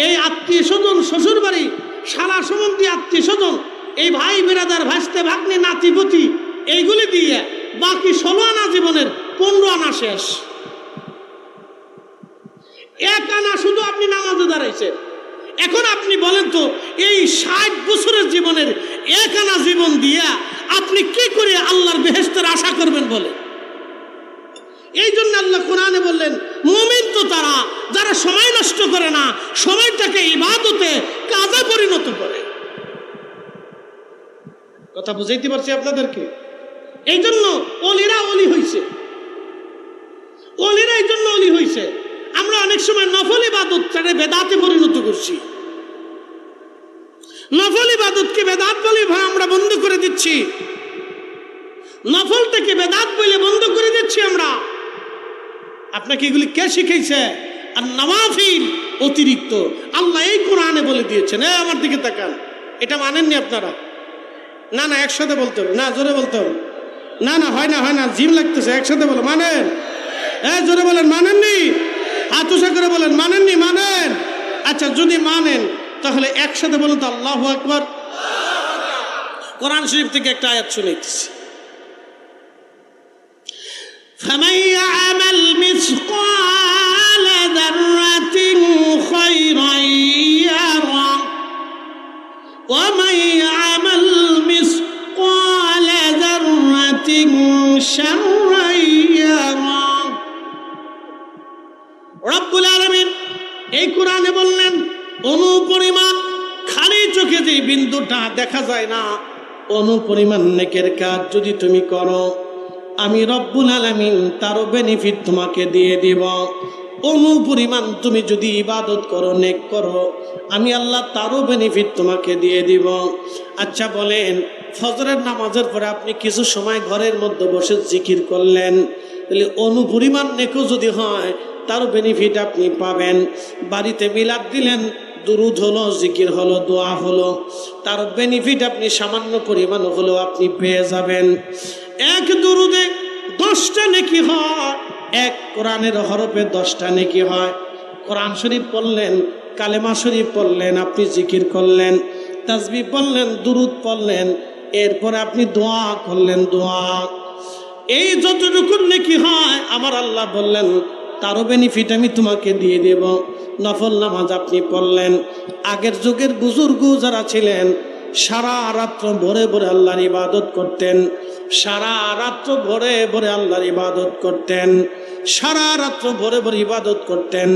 এই আত্মীয় স্বজন, শ্বশুর বাড়ি, সারা সম্বন্ধী আত্মীয় স্বজন, এই ভাই বেরাদার, ভাইস্তে ভাগ্নে, নাতিপতি, এইগুলি দিয়ে বাকি 16 আনা জীবনের 15 আনা শেষ। 1 আনা শুধু আপনি নামাজে দাঁড়াইছেন। এখন আপনি বলেন তো, এই 60 বছরের জীবনের 1 আনা জীবন দিয়া আপনি কি করে আল্লাহর বেহেশতের আশা করবেন বলে? এই জন্য আল্লাহ কোরআনে বললেন, মুমিন তো তারা যারা সময় নষ্ট করে না, সময়টাকে ইবাদতে, কাজে পরিণত করে। কথা বুঝাইতে পারছি আপনাদেরকে? এই জন্য অলিরা অলি হইছে, অলিরা এই জন্য অলি হইছে। আমরা অনেক সময় নফল ইবাদতটাকে বেদাতে পরিণত করছি, নফল ইবাদতকে বেদাত বলে আমরা বন্ধ করে দিচ্ছি, নফলটাকে বেদাত বলে বন্ধ করে দিচ্ছি আমরা। আপনাকে এগুলি কে শিখাইছে? আর নওয়াফিল অতিরিক্ত আল্লাহ এই কোরআনে বলে দিয়েছেন। আমার দিকে তাকান, এটা মানেননি আপনারা? না না, একসাথে বলতে হবে, না জোরে বলতে হবে, না না হয় না, হয় না, জিম লাগতেছে, একসাথে বলো মানেন। জোরে বলেন মানেননি, হাত উঁচা করে বলেন মানেননি, মানেন। আচ্ছা যদি মানেন তাহলে একসাথে বলুন তো আল্লাহু আকবার। কোরআন শরীফ থেকে একটা আয়াত শুনাইতেছি, فمن يعمل مثقال ذرة خيرا يره ومن يعمل مثقال ذرة شرا يره। রব্বুল আলামিন এই কোরআনে বললেন, অনুপরিমাণ খালি চোখে যে বিন্দুটা দেখা যায় না, অনুপরিমাণ নেকের কাজ যদি তুমি করো, আমি রব্বুল আলামিন তারও বেনিফিট তোমাকে দিয়ে দিব। অনুপরিমাণ তুমি যদি ইবাদত করো, নেক করো, আমি আল্লাহ তারও বেনিফিট তোমাকে দিয়ে দিব। আচ্ছা বলেন, ফজরের নামাজের পরে আপনি কিছু সময় ঘরের মধ্যে বসে জিকির করলেন, তাহলে অনুপরিমাণ নেকও যদি হয় তারও বেনিফিট আপনি পাবেন। বাড়িতে মিলাদ দিলেন, দুরুদ হলো, জিকির হলো, দোয়া হলো, তার বেনিফিট আপনি সামান্য পরিমাণ হলেও আপনি পেয়ে যাবেন। এক দুরুদে 10টা নেকি হয়, এক কোরআনের হরফে 10টা নেকি হয়। কোরআন শরীফ পড়লেন, কালেমা শরীফ পড়লেন, আপনি জিকির করলেন, তাসবিহ পড়লেন, দুরুদ পড়লেন, এরপরে আপনি দোয়া করলেন, দোয়া, এই যতটুকু নেকি হয় আমার আল্লাহ বললেন তারও বেনিফিট আমি তোমাকে দিয়ে দেব। নফল নামাজ আপনি পড়লেন, আগের যুগের বুজুর্গ যারা ছিলেন সারা রাত্র ভরে ভরে আল্লাহর ইবাদত করতেন, সারা রাত্র ভরে ভরে আল্লাহর ইবাদত করতেন, সারা রাত্র ভরে ভরে ইবাদত করতেন।